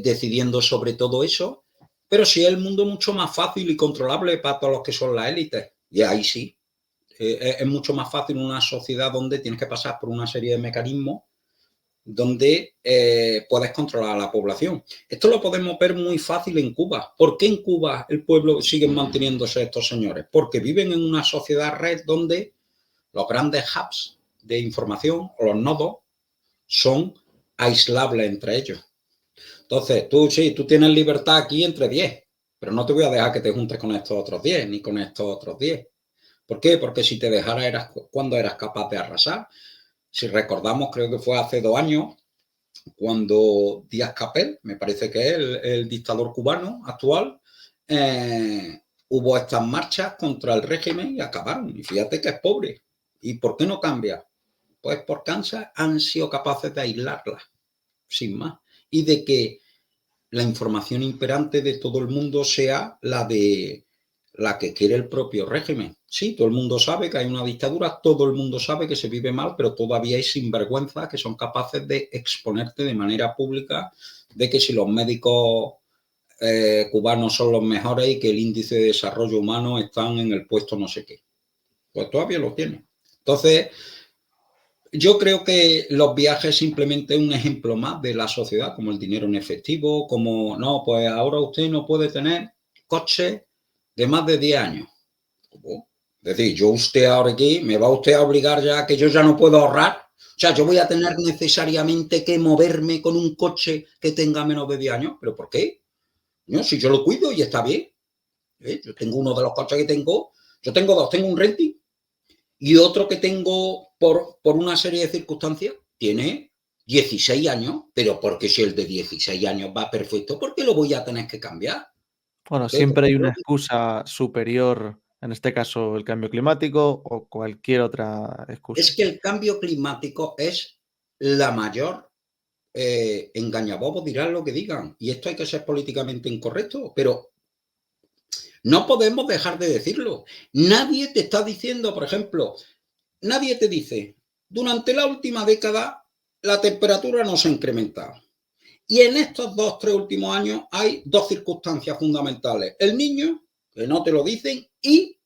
decidiendo sobre todo eso, pero sí es el mundo mucho más fácil y controlable para todos los que son las élites. Y ahí sí, es mucho más fácil una sociedad donde tienes que pasar por una serie de mecanismos donde puedes controlar a la población. Esto lo podemos ver muy fácil en Cuba. ¿Por qué en Cuba el pueblo sigue manteniéndose estos señores? Porque viven en una sociedad red donde los grandes hubs de información o los nodos son aislables entre ellos. Entonces, tú sí, tú tienes libertad aquí entre 10, pero no te voy a dejar que te juntes con estos otros 10, ni con estos otros 10. ¿Por qué? Porque si te dejara eras cuando eras capaz de arrasar. Si recordamos, creo que fue hace 2 años, cuando Díaz-Capel, me parece que es el dictador cubano actual, hubo estas marchas contra el régimen y acabaron. Y fíjate que es pobre. ¿Y por qué no cambia? Pues porque han sido capaces de aislarla, sin más. Y de que la información imperante de todo el mundo sea la que quiere el propio régimen. Sí, todo el mundo sabe que hay una dictadura, todo el mundo sabe que se vive mal, pero todavía hay sinvergüenzas que son capaces de exponerte de manera pública de que si los médicos cubanos son los mejores y que el índice de desarrollo humano están en el puesto no sé qué. Pues todavía lo tienen. Entonces, yo creo que los viajes simplemente un ejemplo más de la sociedad, como el dinero en efectivo, como, no, pues ahora usted no puede tener coche de más de 10 años. ¿Cómo? Es decir, yo usted ahora aquí, ¿me va usted a obligar ya a que yo ya no puedo ahorrar? O sea, yo voy a tener necesariamente que moverme con un coche que tenga menos de 10 años. ¿Pero por qué? No, si yo lo cuido y está bien. Yo tengo uno de los coches que tengo, yo tengo dos, tengo un renting y otro que tengo por una serie de circunstancias tiene 16 años, pero porque si el de 16 años va perfecto, ¿por qué lo voy a tener que cambiar? Bueno, ¿Por qué? siempre Porque hay yo una lo excusa superior, en este caso el cambio climático o cualquier otra es excusa. que el cambio climático es la mayor engañabobos dirán lo que digan, y esto hay que ser políticamente incorrecto, pero no podemos dejar de decirlo. Nadie te está diciendo, por ejemplo, nadie te dice, durante la última década la temperatura no se ha incrementado. Y en estos 2, 3 últimos años hay dos circunstancias fundamentales. El niño, que no te lo dicen, y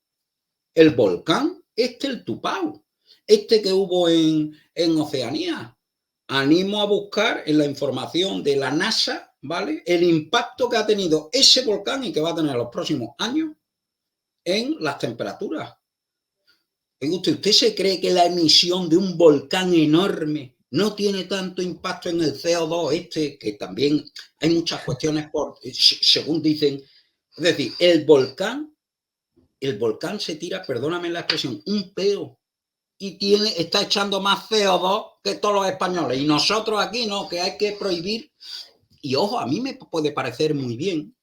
el volcán, el Tupau, que hubo en Oceanía. Animo a buscar en la información de la NASA, ¿vale? El impacto que ha tenido ese volcán y que va a tener en los próximos años en las temperaturas. ¿Usted se cree que la emisión de un volcán enorme no tiene tanto impacto en el CO2 que también hay muchas cuestiones según dicen? Es decir, el volcán se tira, perdóname la expresión, un peo y está echando más CO2 que todos los españoles. Y nosotros aquí no, que hay que prohibir. Y ojo, a mí me puede parecer muy bien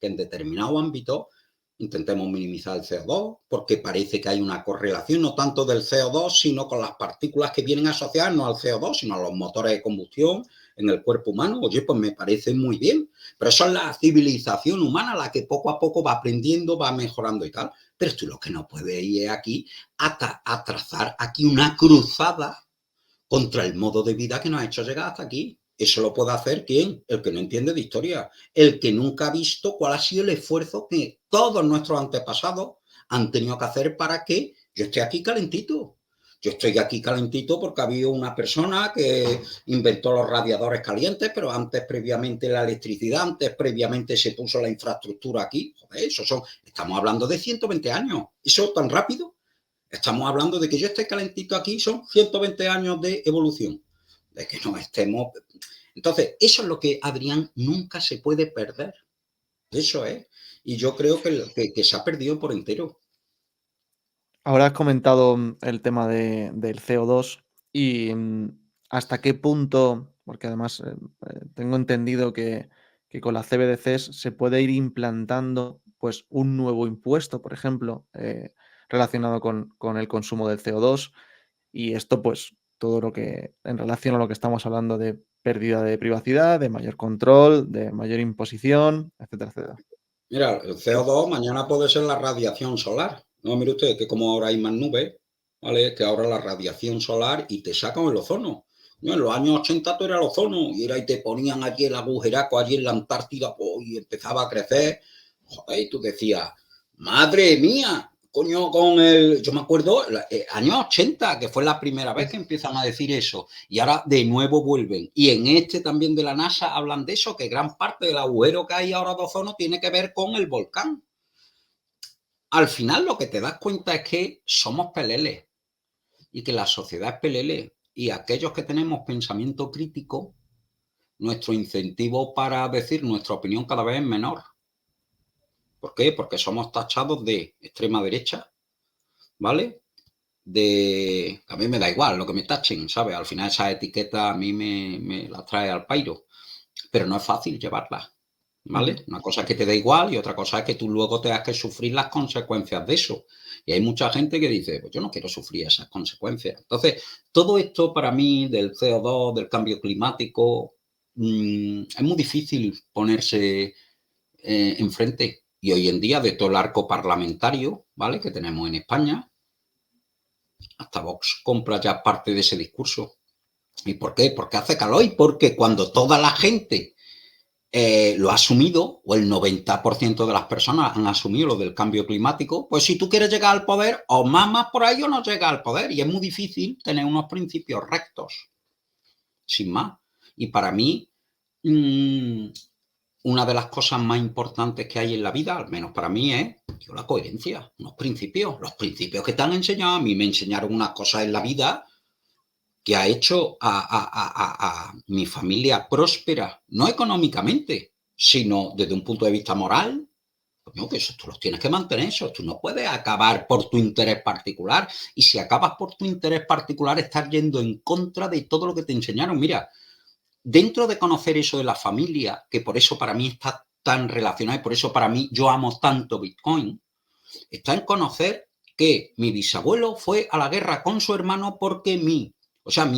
que en determinado ámbito intentemos minimizar el CO2, porque parece que hay una correlación no tanto del CO2, sino con las partículas que vienen asociadas no al CO2, sino a los motores de combustión en el cuerpo humano. Oye, pues me parece muy bien, pero eso es la civilización humana la que poco a poco va aprendiendo, va mejorando y tal. Pero tú lo que no puedes ir es aquí a trazar aquí una cruzada contra el modo de vida que nos ha hecho llegar hasta aquí. Eso lo puede hacer ¿quién? El que no entiende de historia, el que nunca ha visto cuál ha sido el esfuerzo que todos nuestros antepasados han tenido que hacer para que yo esté aquí calentito. Yo estoy aquí calentito porque había una persona que inventó los radiadores calientes, pero antes previamente la electricidad, antes previamente se puso la infraestructura aquí. Joder, estamos hablando de 120 años. ¿Eso tan rápido? Estamos hablando de que yo esté calentito aquí, son 120 años de evolución, de que no estemos. Entonces, eso es lo que, Adrián, nunca se puede perder. Eso es. Y yo creo que se ha perdido por entero. Ahora has comentado el tema del CO2 y hasta qué punto, porque además tengo entendido que con las CBDCs se puede ir implantando pues un nuevo impuesto, por ejemplo, relacionado con el consumo del CO2 y esto pues todo lo que en relación a lo que estamos hablando de pérdida de privacidad, de mayor control, de mayor imposición, etcétera, etcétera. Mira, el CO2 mañana puede ser la radiación solar. No, mire usted que como ahora hay más nubes, ¿vale? Que ahora la radiación solar y te sacan el ozono. No, en los años 80 tú eras el ozono y era y te ponían allí el agujeraco allí en la Antártida y empezaba a crecer. Joder, y tú decías, madre mía, coño, yo me acuerdo, años 80, que fue la primera vez Sí. que empiezan a decir eso, y ahora de nuevo vuelven. Y en también de la NASA hablan de eso, que gran parte del agujero que hay ahora de ozono tiene que ver con el volcán. Al final lo que te das cuenta es que somos peleles, y que la sociedad es pelele, y aquellos que tenemos pensamiento crítico nuestro incentivo para decir nuestra opinión cada vez es menor. ¿Por qué? Porque somos tachados de extrema derecha, ¿vale? A mí me da igual lo que me tachen, ¿sabes? Al final esa etiqueta a mí me las trae al pairo, pero no es fácil llevarlas, Ujú. ¿vale? Una cosa es que te da igual y otra cosa es que tú luego tengas que sufrir las consecuencias de eso. Y hay mucha gente que dice, pues yo no quiero sufrir esas consecuencias. Entonces, todo esto para mí del CO2, del cambio climático, es muy difícil ponerse enfrente. Y hoy en día, de todo el arco parlamentario, ¿vale? Que tenemos en España, hasta Vox compra ya parte de ese discurso. ¿Y por qué? Porque hace calor y porque cuando toda la gente lo ha asumido, o el 90% de las personas han asumido lo del cambio climático, pues si tú quieres llegar al poder, o mamas por ahí o no llegas al poder. Y es muy difícil tener unos principios rectos, sin más. Y para mí, mmm, una de las cosas más importantes que hay en la vida, al menos para mí, es la coherencia, unos principios. Los principios que te han enseñado, a mí me enseñaron unas cosas en la vida que ha hecho a mi familia próspera, no económicamente, sino desde un punto de vista moral. Coño, que eso tú los tienes que mantener, eso. Tú no puedes acabar por tu interés particular. Y si acabas por tu interés particular, estás yendo en contra de todo lo que te enseñaron. Mira, dentro de conocer eso de la familia, que por eso para mí está tan relacionado y por eso para mí yo amo tanto Bitcoin, está en conocer que mi bisabuelo fue a la guerra con su hermano porque mi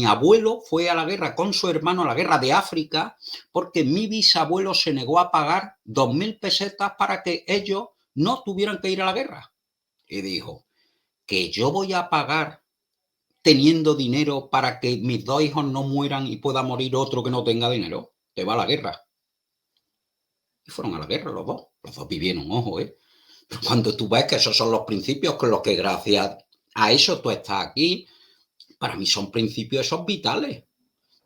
abuelo fue a la guerra con su hermano, a la guerra de África, porque mi bisabuelo se negó a pagar 2.000 pesetas para que ellos no tuvieran que ir a la guerra. Y dijo, que yo voy a pagar teniendo dinero para que mis dos hijos no mueran y pueda morir otro que no tenga dinero. Te va a la guerra. Y fueron a la guerra los dos. Los dos vivieron, ojo, ¿eh? Pero cuando tú ves que esos son los principios con los que gracias a eso tú estás aquí, para mí son principios esos vitales.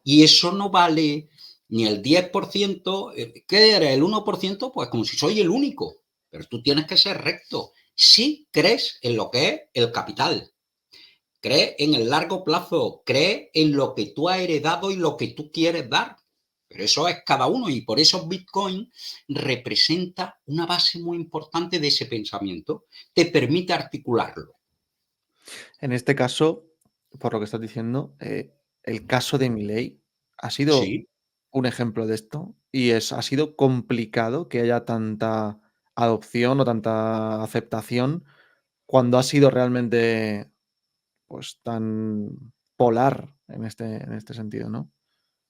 Y eso no vale ni el 10%. ¿Qué eres? ¿El 1%? Pues como si soy el único. Pero tú tienes que ser recto. Si crees en lo que es el capital, crees en el largo plazo, crees en lo que tú has heredado y lo que tú quieres dar. Pero eso es cada uno y por eso Bitcoin representa una base muy importante de ese pensamiento. Te permite articularlo. En este caso, por lo que estás diciendo, el caso de Milei ha sido Sí, un ejemplo de esto y ha sido complicado que haya tanta adopción o tanta aceptación cuando ha sido realmente, pues, tan polar en este sentido, ¿no?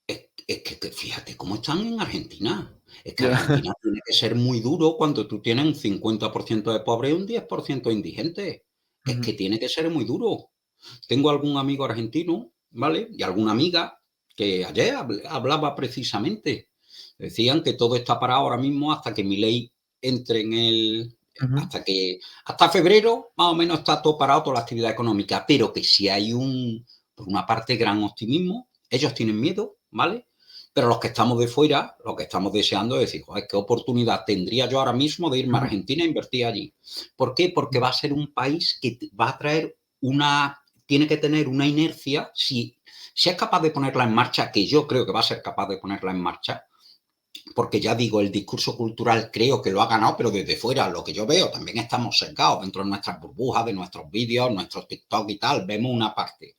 es que fíjate cómo están en Argentina. Es que Ya. Argentina tiene que ser muy duro cuando tú tienes un 50% de pobres y un 10% de indigentes. Es Ujú, que tiene que ser muy duro. Tengo algún amigo argentino, ¿vale? Y alguna amiga que ayer hablaba precisamente. Decían que todo está parado ahora mismo hasta que Milei entre en el. ujú. Hasta febrero, más o menos, está todo parado, toda la actividad económica, pero que si hay por una parte, gran optimismo, ellos tienen miedo, ¿vale? Pero los que estamos de fuera, lo que estamos deseando es decir, joder, ¿qué oportunidad tendría yo ahora mismo de irme a Ujú, Argentina e invertir allí? ¿Por qué? Porque ujú. va a ser un país que va a traer tiene que tener una inercia, si es capaz de ponerla en marcha, que yo creo que va a ser capaz de ponerla en marcha, porque ya digo, el discurso cultural creo que lo ha ganado, pero desde fuera, lo que yo veo, también estamos sesgados dentro de nuestras burbujas, de nuestros vídeos, nuestros TikTok y tal, vemos una parte.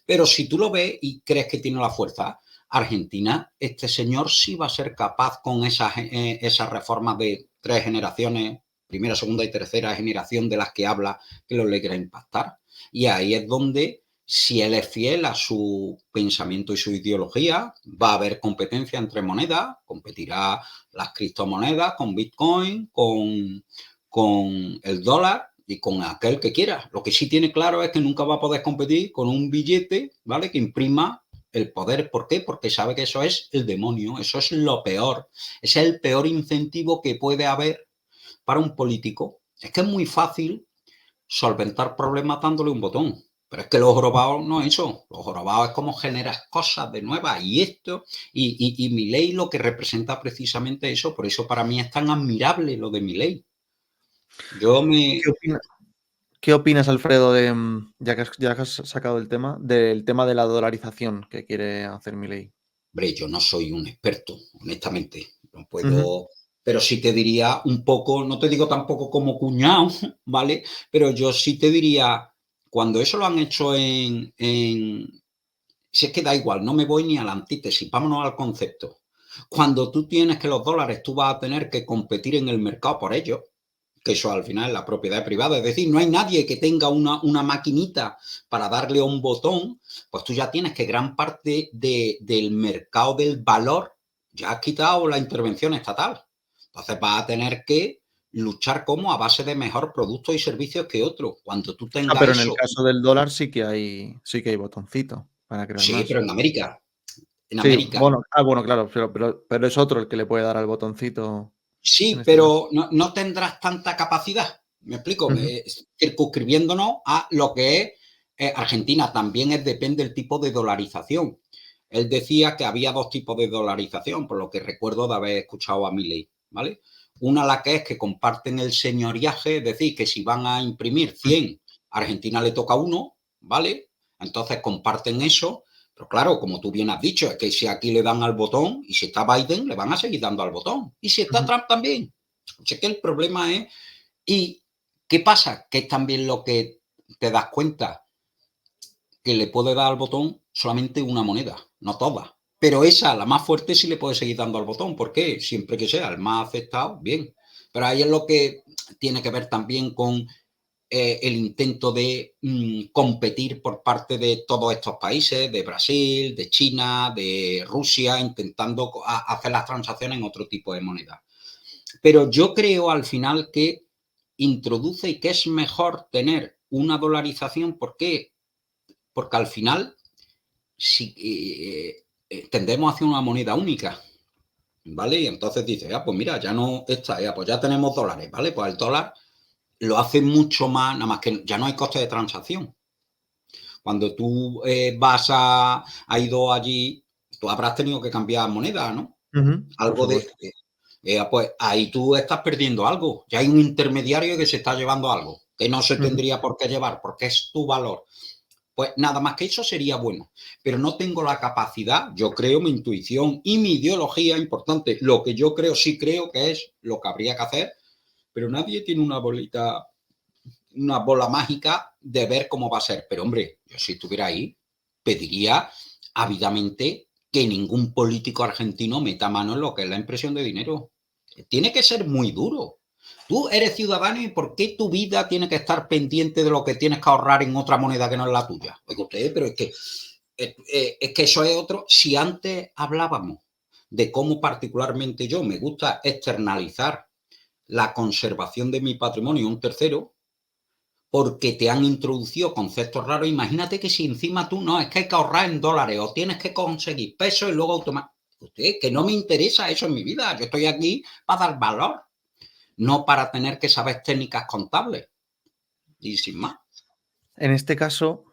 Pero si tú lo ves y crees que tiene la fuerza, Argentina, este señor sí va a ser capaz con esas reformas de 3 generaciones, primera, segunda y tercera generación de las que habla, que lo logra impactar. Y ahí es donde, si él es fiel a su pensamiento y su ideología, va a haber competencia entre monedas, competirá las criptomonedas con Bitcoin, con el dólar y con aquel que quiera. Lo que sí tiene claro es que nunca va a poder competir con un billete, ¿vale? Que imprima el poder. ¿Por qué? Porque sabe que eso es el demonio, eso es lo peor. Ese es el peor incentivo que puede haber para un político. Es que es muy fácil solventar problemas dándole un botón. Pero es que los jorobados no es eso. Los jorobados es como generas cosas de nuevas. Y esto, y mi ley lo que representa precisamente eso. Por eso para mí es tan admirable lo de mi ley. Yo me, ¿Qué opina qué opinas, Alfredo, ya que has sacado el tema, del tema de la dolarización que quiere hacer Milei? Hombre, yo no soy un experto, honestamente. No Ujú. puedo, pero sí te diría un poco, no te digo tampoco como cuñado, ¿vale? Pero yo sí te diría, cuando eso lo han hecho si es que da igual, no me voy ni a la antítesis, vámonos al concepto. Cuando tú tienes que los dólares, tú vas a tener que competir en el mercado por ellos, que eso al final es la propiedad privada, es decir, no hay nadie que tenga una maquinita para darle a un botón, pues tú ya tienes que gran parte del mercado del valor ya has quitado la intervención estatal. Entonces vas a tener que luchar como a base de mejor productos y servicios que otro. Cuando tú Ah, tengas pero en el eso, caso del dólar sí que hay botoncito para crear sí, más. pero en América, en Sí, América. bueno, claro, pero es otro el que le puede dar al botoncito en Sí, este caso. pero no tendrás tanta capacidad. ¿Me explico? Ujú, Circunscribiéndonos a lo que es Argentina. También depende del tipo de dolarización. Él decía que había dos tipos de dolarización, por lo que recuerdo de haber escuchado a Milei, ¿vale? Una la que es que comparten el señoriaje, es decir, que si van a imprimir mm, 100, a Argentina le toca uno, ¿vale? Entonces comparten eso, pero claro, como tú bien has dicho, es que si aquí le dan al botón y si está Biden, le van a seguir dando al botón. Y si está ujú. Trump también. O sea que el problema es. ¿Y qué pasa? Que es también lo que te das cuenta, que le puede dar al botón solamente una moneda, no todas. Pero esa, la más fuerte, sí le puede seguir dando al botón. ¿Por qué? Siempre que sea el más afectado, bien. Pero ahí es lo que tiene que ver también con el intento de competir por parte de todos estos países, de Brasil, de China, de Rusia, intentando hacer las transacciones en otro tipo de moneda. Pero yo creo al final que introduce y que es mejor tener una dolarización. ¿Por qué? Porque al final si, tendemos hacia una moneda única, ¿vale? Y entonces dice, pues mira, ya no está, pues ya tenemos dólares, ¿vale? Pues el dólar lo hace mucho más, nada más que ya no hay coste de transacción. Cuando tú has ido allí, tú habrás tenido que cambiar moneda, ¿no? Ujú, por Algo de, supuesto. pues ahí tú estás perdiendo algo. Ya hay un intermediario que se está llevando algo, que no se Ujú. tendría por qué llevar, porque es tu valor. Pues nada más que eso sería bueno. Pero no tengo la capacidad, yo creo, mi intuición y mi ideología importante. Lo que yo creo, sí creo que es lo que habría que hacer, pero nadie tiene una bola mágica de ver cómo va a ser. Pero hombre, yo si estuviera ahí, pediría ávidamente que ningún político argentino meta mano en lo que es la impresión de dinero. Tiene que ser muy duro. Tú eres ciudadano y ¿por qué tu vida tiene que estar pendiente de lo que tienes que ahorrar en otra moneda que no es la tuya? Oiga usted, pero es que eso es otro. Si antes hablábamos de cómo particularmente yo me gusta externalizar la conservación de mi patrimonio a un tercero, porque te han introducido conceptos raros. Imagínate que si encima tú no, es que hay que ahorrar en dólares o tienes que conseguir pesos y luego automáticamente. Usted, que no me interesa eso en mi vida. Yo estoy aquí para dar valor, no para tener que saber técnicas contables. Y sin más. En este caso,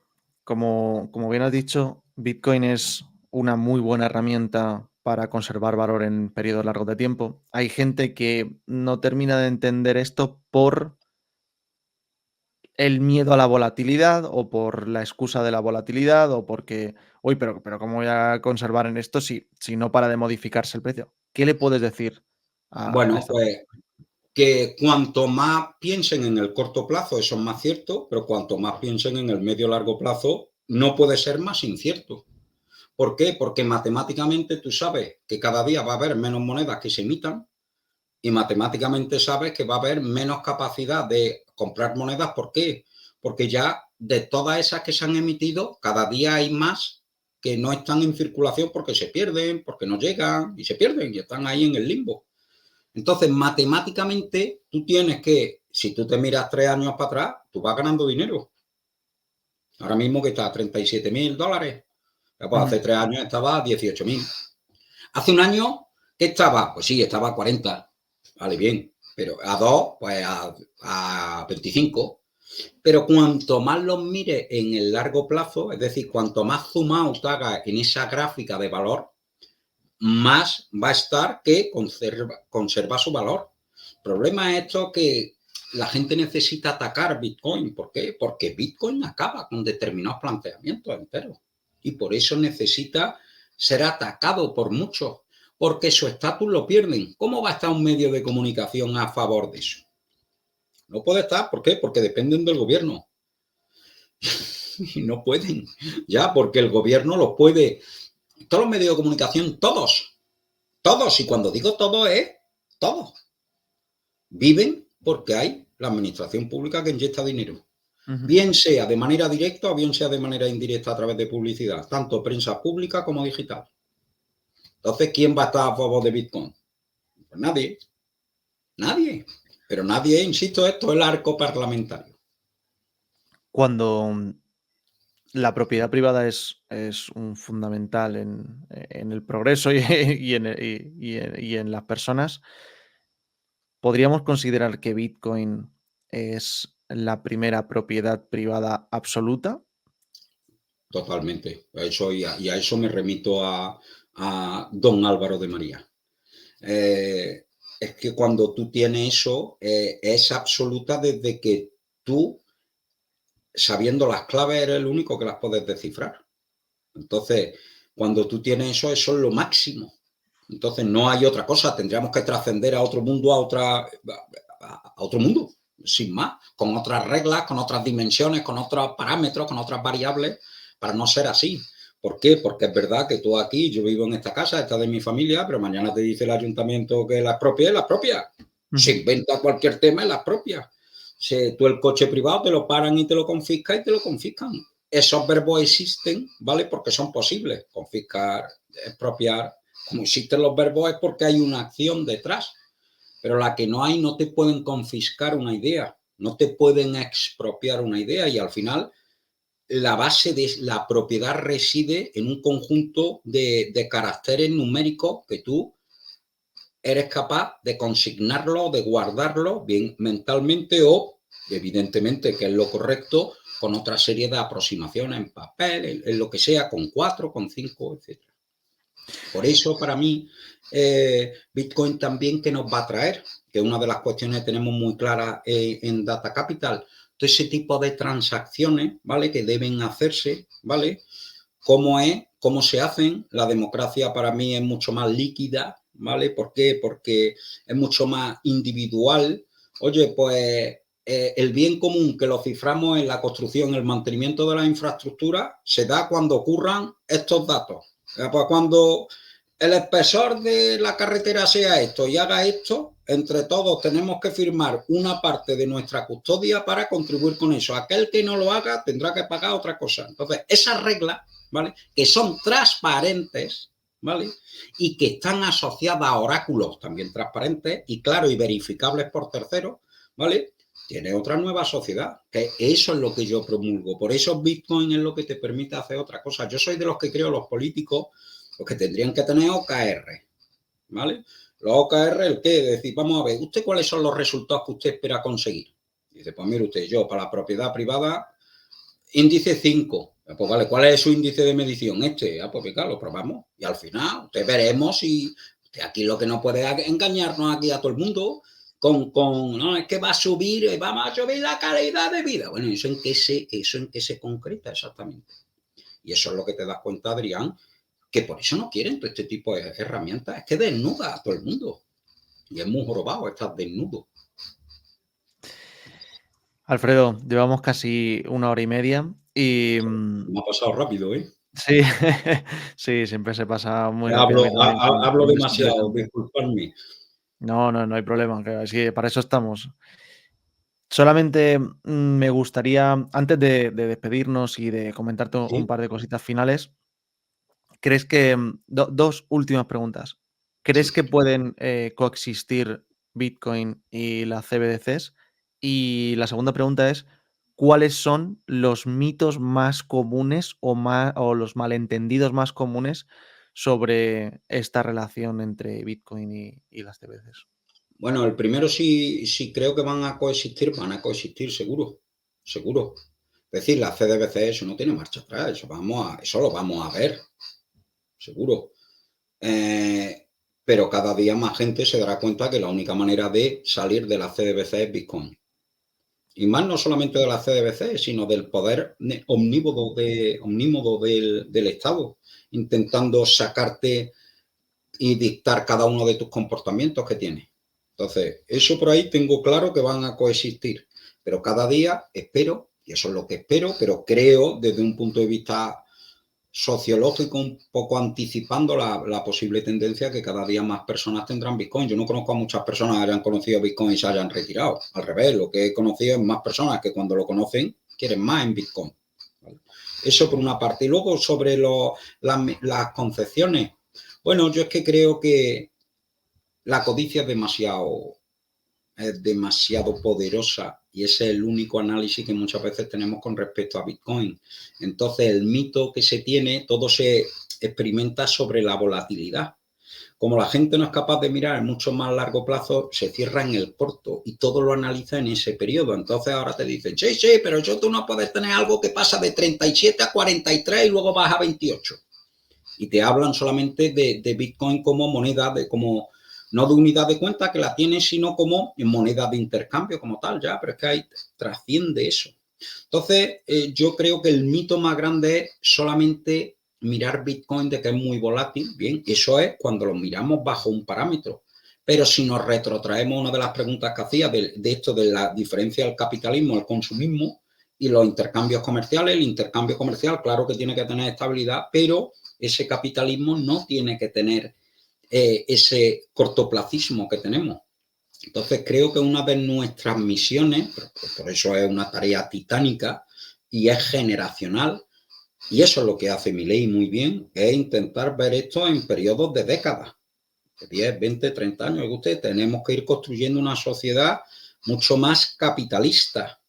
como bien has dicho, Bitcoin es una muy buena herramienta para conservar valor en periodos largos de tiempo. Hay gente que no termina de entender esto por el miedo a la volatilidad o por la excusa de la volatilidad o porque, uy, pero ¿cómo voy a conservar en esto si no para de modificarse el precio? ¿Qué le puedes decir a Bueno, esta pues que cuanto más piensen en el corto plazo, eso es más cierto, pero cuanto más piensen en el medio largo plazo, no puede ser más incierto. ¿Por qué? Porque matemáticamente tú sabes que cada día va a haber menos monedas que se emitan y matemáticamente sabes que va a haber menos capacidad de comprar monedas. ¿Por qué? Porque ya de todas esas que se han emitido, cada día hay más que no están en circulación porque se pierden, porque no llegan y se pierden y están ahí en el limbo. Entonces, matemáticamente, tú tienes que, si tú te miras 3 años para atrás, tú vas ganando dinero. Ahora mismo que está a $37.000. Pues ujú, hace 3 años estaba a 18.000. Hace un año, ¿qué estaba? Pues sí, estaba a 40. Vale, bien. Pero a 2, pues a 25. Pero cuanto más los mires en el largo plazo, es decir, cuanto más zoom out hagas en esa gráfica de valor, más va a estar que conserva su valor. El problema es esto que la gente necesita atacar Bitcoin. ¿Por qué? Porque Bitcoin acaba con determinados planteamientos enteros. Y por eso necesita será atacado por muchos, porque su estatus lo pierden. ¿Cómo va a estar un medio de comunicación a favor de eso? No puede estar, ¿por qué? Porque dependen del gobierno. Y no pueden, ya, porque el gobierno los puede. Todos los medios de comunicación, todos, y cuando digo todos es todos, viven porque hay la administración pública que inyecta dinero. Bien sea de manera directa o bien sea de manera indirecta a través de publicidad, tanto prensa pública como digital. Entonces, ¿quién va a estar a favor de Bitcoin? Pues nadie. Pero nadie, insisto, esto es el arco parlamentario. Cuando la propiedad privada es un fundamental en el progreso y en las personas, ¿podríamos considerar que Bitcoin es la primera propiedad privada absoluta? Totalmente. Y a eso me remito a don Álvaro de María. Es que cuando tú tienes eso, es absoluta desde que tú, sabiendo las claves, eres el único que las puedes descifrar. Entonces, cuando tú tienes eso, eso es lo máximo. Entonces, no hay otra cosa. Tendríamos que trascender a otro mundo, a otro mundo, sin más, con otras reglas, con otras dimensiones, con otros parámetros, con otras variables, para no ser así. ¿Por qué? Porque es verdad que tú aquí, yo vivo en esta casa, esta de mi familia, pero mañana te dice el ayuntamiento que las propias es las propias. Se inventa cualquier tema en las propias. Si tú el coche privado te lo paran y te lo confiscan y te lo confiscan. Esos verbos existen, ¿vale? Porque son posibles. Confiscar, expropiar. Como existen los verbos es porque hay una acción detrás. Pero la que no hay, no te pueden confiscar una idea, no te pueden expropiar una idea y al final la base de la propiedad reside en un conjunto de caracteres numéricos que tú eres capaz de consignarlo, de guardarlo bien mentalmente o, evidentemente, que es lo correcto, con otra serie de aproximaciones en papel, en lo que sea, con 4, con 5, etc. Por eso, para mí, Bitcoin también, ¿qué nos va a traer? Que una de las cuestiones que tenemos muy clara en Data Capital, todo ese tipo de transacciones, ¿vale? Que deben hacerse, ¿vale? ¿Cómo se hacen? La democracia para mí es mucho más líquida, ¿vale? ¿Por qué? Porque es mucho más individual. Oye, pues el bien común que lo ciframos en la construcción, el mantenimiento de la infraestructura, se da cuando ocurran estos datos. Pues cuando el espesor de la carretera sea esto y haga esto, entre todos tenemos que firmar una parte de nuestra custodia para contribuir con eso. Aquel que no lo haga tendrá que pagar otra cosa. Entonces, esas reglas, ¿vale? Que son transparentes, ¿vale? Y que están asociadas a oráculos también transparentes y claro y verificables por terceros, ¿vale? Tiene otra nueva sociedad, que eso es lo que yo promulgo. Por eso Bitcoin es lo que te permite hacer otra cosa. Yo soy de los que creo los políticos, los que tendrían que tener OKR, ¿vale? Los OKR, ¿el qué? Decir, vamos a ver, ¿usted cuáles son los resultados que usted espera conseguir? Dice, pues mire usted, yo para la propiedad privada, índice 5. Pues vale, ¿cuál es su índice de medición? Pues venga, lo probamos. Y al final, usted veremos si usted aquí lo que no puede engañarnos aquí a todo el mundo no, es que va a subir, vamos a subir la calidad de vida. Bueno, ¿eso en qué se concreta exactamente? Y eso es lo que te das cuenta, Adrián, que por eso no quieren todo este tipo de herramientas. Es que desnuda a todo el mundo. Y es muy jorobado estar desnudo. Alfredo, llevamos casi 1 hora y media y Me ha pasado rápido, ¿eh? sí, sí, siempre se pasa muy rápido. A Hablo, mí también hablo es demasiado, interesante. disculpadme. No, no, no hay problema, que es que para eso estamos. Solamente me gustaría, antes de despedirnos y de comentarte un ¿Sí? par de cositas finales, ¿crees que, dos últimas preguntas? ¿Crees Sí. que pueden coexistir Bitcoin y las CBDCs? Y la segunda pregunta es, ¿cuáles son los mitos más comunes o los malentendidos más comunes sobre esta relación entre Bitcoin y las CBDCs? Bueno, el primero sí creo que van a coexistir seguro, seguro. Es decir, la CDBC eso no tiene marcha atrás, eso lo vamos a ver, seguro. Pero cada día más gente se dará cuenta que la única manera de salir de la CDBC es Bitcoin. Y más no solamente de la CDBC, sino del poder omnímodo del Estado, intentando sacarte y dictar cada uno de tus comportamientos que tienes. Entonces, eso por ahí tengo claro que van a coexistir, pero cada día espero, y eso es lo que espero, pero creo desde un punto de vista sociológico, un poco anticipando la posible tendencia que cada día más personas tendrán Bitcoin. Yo no conozco a muchas personas que hayan conocido Bitcoin y se hayan retirado. Al revés, lo que he conocido es más personas que cuando lo conocen quieren más en Bitcoin. ¿Vale? Eso por una parte. Y luego sobre las concepciones. Bueno, yo es que creo que la codicia es demasiado poderosa y ese es el único análisis que muchas veces tenemos con respecto a Bitcoin. Entonces, el mito que se tiene, todo se experimenta sobre la volatilidad. Como la gente no es capaz de mirar en mucho más largo plazo, se cierra en el corto y todo lo analiza en ese periodo. Entonces ahora te dicen, sí, sí, pero tú no puedes tener algo que pasa de 37 a 43 y luego baja a 28. Y te hablan solamente de Bitcoin como moneda, como no de unidad de cuenta que la tienes, sino como moneda de intercambio como tal, ya, pero es que ahí trasciende eso. Entonces, yo creo que el mito más grande es solamente mirar Bitcoin de que es muy volátil. Bien, eso es cuando lo miramos bajo un parámetro. Pero si nos retrotraemos a una de las preguntas que hacía de esto de la diferencia del capitalismo al consumismo y los intercambios comerciales, el intercambio comercial, claro que tiene que tener estabilidad, pero ese capitalismo no tiene que tener ese cortoplacismo que tenemos. Entonces creo que una de nuestras misiones, por eso es una tarea titánica y es generacional, y eso es lo que hace Milei muy bien, es intentar ver esto en periodos de décadas, de 10, 20, 30 años. Usted, tenemos que ir construyendo una sociedad mucho más capitalista,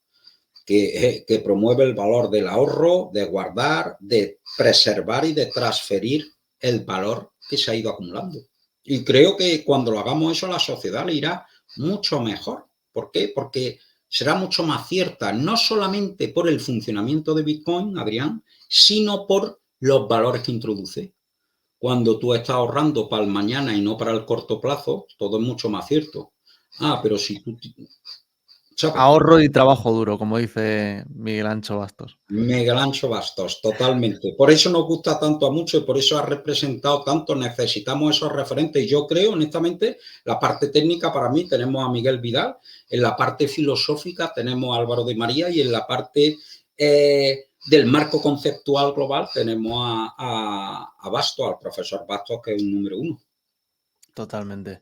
que promueve el valor del ahorro, de guardar, de preservar y de transferir el valor que se ha ido acumulando. Y creo que cuando lo hagamos eso, la sociedad le irá mucho mejor. ¿Por qué? Porque será mucho más cierta, no solamente por el funcionamiento de Bitcoin, Adrián, sino por los valores que introduce. Cuando tú estás ahorrando para el mañana y no para el corto plazo, todo es mucho más cierto. Ah, pero si tú, ¿sabes? Ahorro y trabajo duro, como dice Miguel Ancho Bastos. Miguel Ancho Bastos, totalmente. Por eso nos gusta tanto a muchos y por eso ha representado tanto. Necesitamos esos referentes. Y yo creo, honestamente, la parte técnica para mí tenemos a Miguel Vidal, en la parte filosófica tenemos a Álvaro de María y en la parte del marco conceptual global tenemos a Bastos, al profesor Bastos, que es un número uno. Totalmente.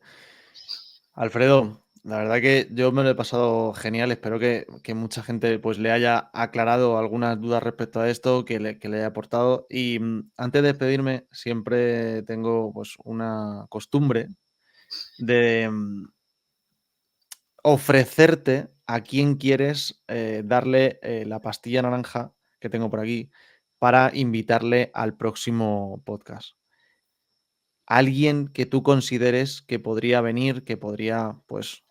Alfredo, la verdad que yo me lo he pasado genial. Espero que mucha gente pues le haya aclarado algunas dudas respecto a esto, que le haya aportado. Y antes de despedirme, siempre tengo pues una costumbre de ofrecerte a quién quieres darle la pastilla naranja que tengo por aquí para invitarle al próximo podcast. Alguien que tú consideres que podría venir, que podría, pues,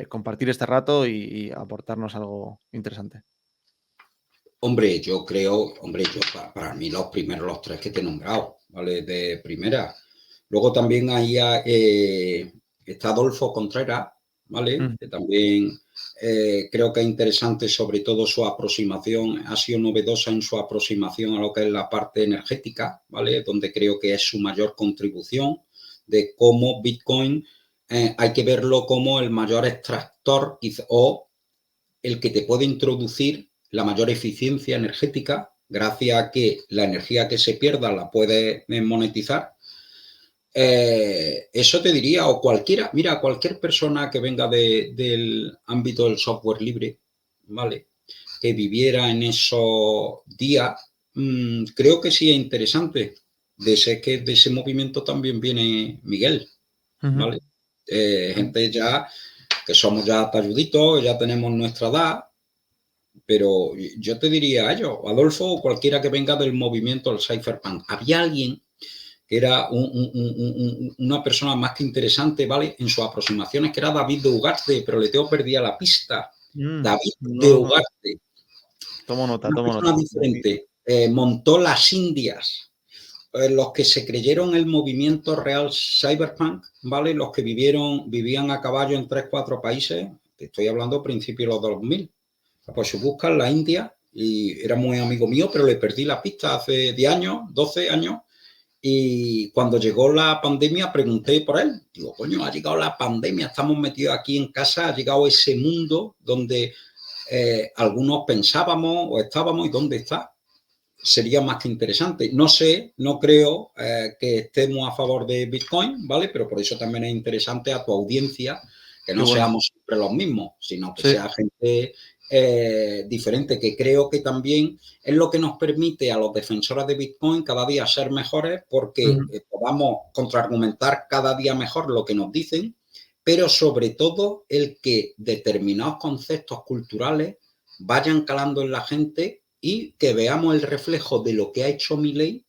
compartir este rato y aportarnos algo interesante. Hombre, yo creo, para mí los primeros, los tres que te he nombrado, ¿vale? De primera. Luego también ahí está Adolfo Contreras, ¿vale? Mm, Que también creo que es interesante, sobre todo su aproximación, ha sido novedosa en su aproximación a lo que es la parte energética, ¿vale? Donde creo que es su mayor contribución de cómo Bitcoin hay que verlo como el mayor extractor o el que te puede introducir la mayor eficiencia energética gracias a que la energía que se pierda la puedes monetizar. Eso te diría, o cualquiera, mira, cualquier persona que venga del ámbito del software libre, ¿vale? Que viviera en esos días, creo que sí es interesante. De ese movimiento también viene Miguel, ujú. ¿vale? Gente ya que somos ya talluditos, ya tenemos nuestra edad, pero yo te diría a ellos, Adolfo o cualquiera que venga del movimiento del cypherpunk. Había alguien que era una persona más que interesante, ¿vale? En sus aproximaciones, que era David de Ugarte, pero le tengo perdida la pista. David No de lo conozco. Ugarte, Tomo nota, una tomo persona nota. diferente, montó las Indias. Los que se creyeron el movimiento real cyberpunk, ¿vale? Los que vivían a caballo en 3, 4 países, te estoy hablando a principios de los 2000, Pues se busca en la India y era muy amigo mío, pero le perdí la pista hace 10 años, 12 años. Y cuando llegó la pandemia pregunté por él. Digo, coño, ha llegado la pandemia, estamos metidos aquí en casa, ha llegado ese mundo donde algunos pensábamos o estábamos y dónde está. Sería más que interesante. No sé, no creo que estemos a favor de Bitcoin, ¿vale? Pero por eso también es interesante a tu audiencia que Qué no bueno. seamos siempre los mismos, sino que Sí. sea gente diferente, que creo que también es lo que nos permite a los defensores de Bitcoin cada día ser mejores porque Ujú. podamos contraargumentar cada día mejor lo que nos dicen, pero sobre todo el que determinados conceptos culturales vayan calando en la gente y que veamos el reflejo de lo que ha hecho Milei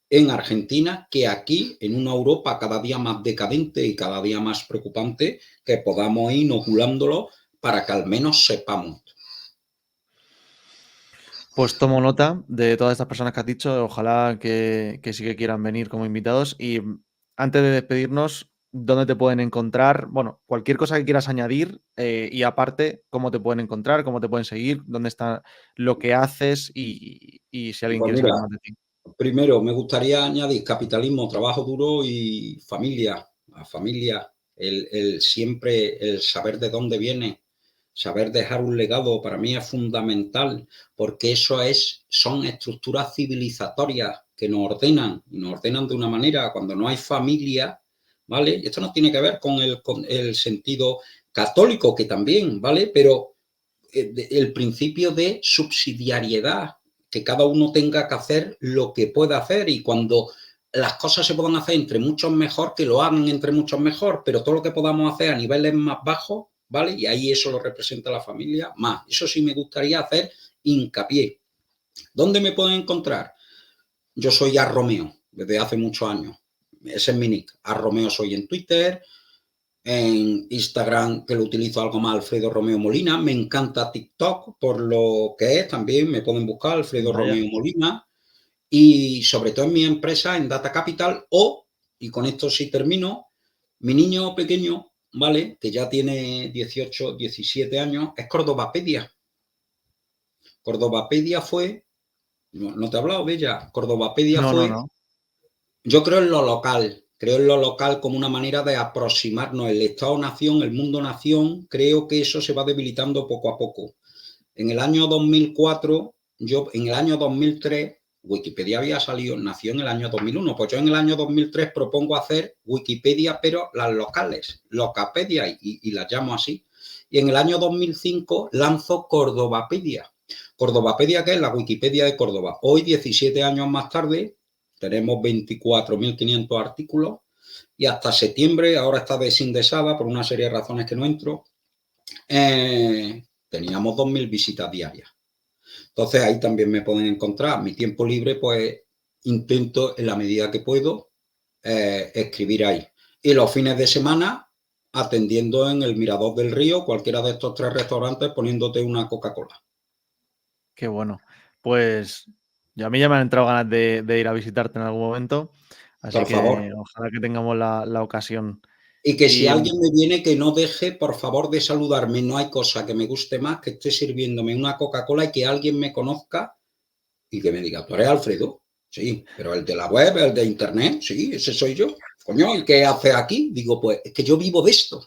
en Argentina, que aquí, en una Europa cada día más decadente y cada día más preocupante, que podamos ir inoculándolo para que al menos sepamos. Pues tomo nota de todas estas personas que has dicho. Ojalá que sí que quieran venir como invitados. Y antes de despedirnos, ¿dónde te pueden encontrar? Bueno, cualquier cosa que quieras añadir y aparte, ¿cómo te pueden encontrar? ¿Cómo te pueden seguir? ¿Dónde está lo que haces? Y si alguien Pues quiere mira, saber más de ti. primero me gustaría añadir capitalismo, trabajo duro y familia, la familia, el siempre el saber de dónde viene, saber dejar un legado para mí es fundamental, porque eso son estructuras civilizatorias que nos ordenan, y nos ordenan de una manera. Cuando no hay familia, ¿vale? Y esto no tiene que ver con el sentido católico, que también, ¿vale? Pero el principio de subsidiariedad, que cada uno tenga que hacer lo que pueda hacer, y cuando las cosas se puedan hacer entre muchos mejor, que lo hagan entre muchos mejor, pero todo lo que podamos hacer a niveles más bajos, ¿vale? Y ahí eso lo representa la familia más. Eso sí me gustaría hacer hincapié. ¿Dónde me pueden encontrar? Yo soy A Romeo desde hace muchos años. Ese es mi nick. A Romeo soy en Twitter, en Instagram, que lo utilizo algo más, Alfredo Romeo Molina. Me encanta TikTok por lo que es también. Me pueden buscar Alfredo Vaya, Romeo Molina. Y sobre todo en mi empresa, en Data Capital, y con esto sí termino, mi niño pequeño, ¿vale? Que ya tiene 18, 17 años, es Cordobapedia. Cordobapedia fue, no te he hablado de ella, Cordobapedia no, no, fue, no. yo creo en lo local como una manera de aproximarnos. El Estado-nación, el mundo-nación, creo que eso se va debilitando poco a poco. En el año 2004, en el año 2003, Wikipedia había salido, nació en el año 2001, pues yo en el año 2003 propongo hacer Wikipedia, pero las locales, Locapedia, y las llamo así. Y en el año 2005 lanzo Cordobapedia. Cordobapedia, que es la Wikipedia de Córdoba. Hoy, 17 años más tarde, tenemos 24.500 artículos y hasta septiembre, ahora está desindexada por una serie de razones que no entro, teníamos 2.000 visitas diarias. Entonces ahí también me pueden encontrar. Mi tiempo libre, pues intento en la medida que puedo escribir ahí. Y los fines de semana atendiendo en el Mirador del Río, cualquiera de estos 3 restaurantes, poniéndote una Coca-Cola. Qué bueno. Pues a mí ya me han entrado ganas de ir a visitarte en algún momento. Así Por favor. que ojalá que tengamos la ocasión. Y que si Y alguien me viene, que no deje, por favor, de saludarme. No hay cosa que me guste más que esté sirviéndome una Coca-Cola y que alguien me conozca y que me diga, ¿tú eres Alfredo? Sí, pero el de la web, el de internet, sí, ese soy yo. Coño, ¿y qué haces aquí? Digo, pues es que yo vivo de esto.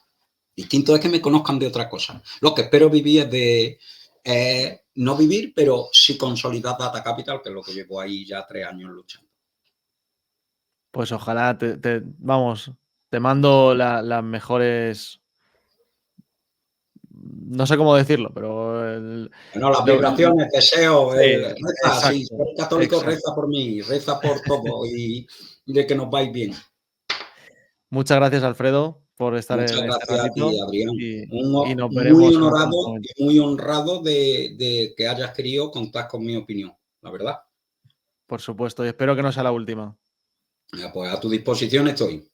Distinto es que me conozcan de otra cosa. Lo que espero vivir es de no vivir, pero sí consolidar Data Capital, que es lo que llevo ahí ya 3 años luchando. pues ojalá vamos, te mando las mejores. No sé cómo decirlo, pero Bueno, las lo- vibraciones, deseos, sí, reza, si exacto, eres católico, exacto. reza por mí, reza por todo y de que nos vais bien. Muchas gracias, Alfredo, por estar Muchas en este gracias a ti, ratito Adrián. y nos Muy veremos en otro honorado momento. y muy honrado de que hayas querido contar con mi opinión, la verdad. Por supuesto, y espero que no sea la última. Pues a tu disposición estoy.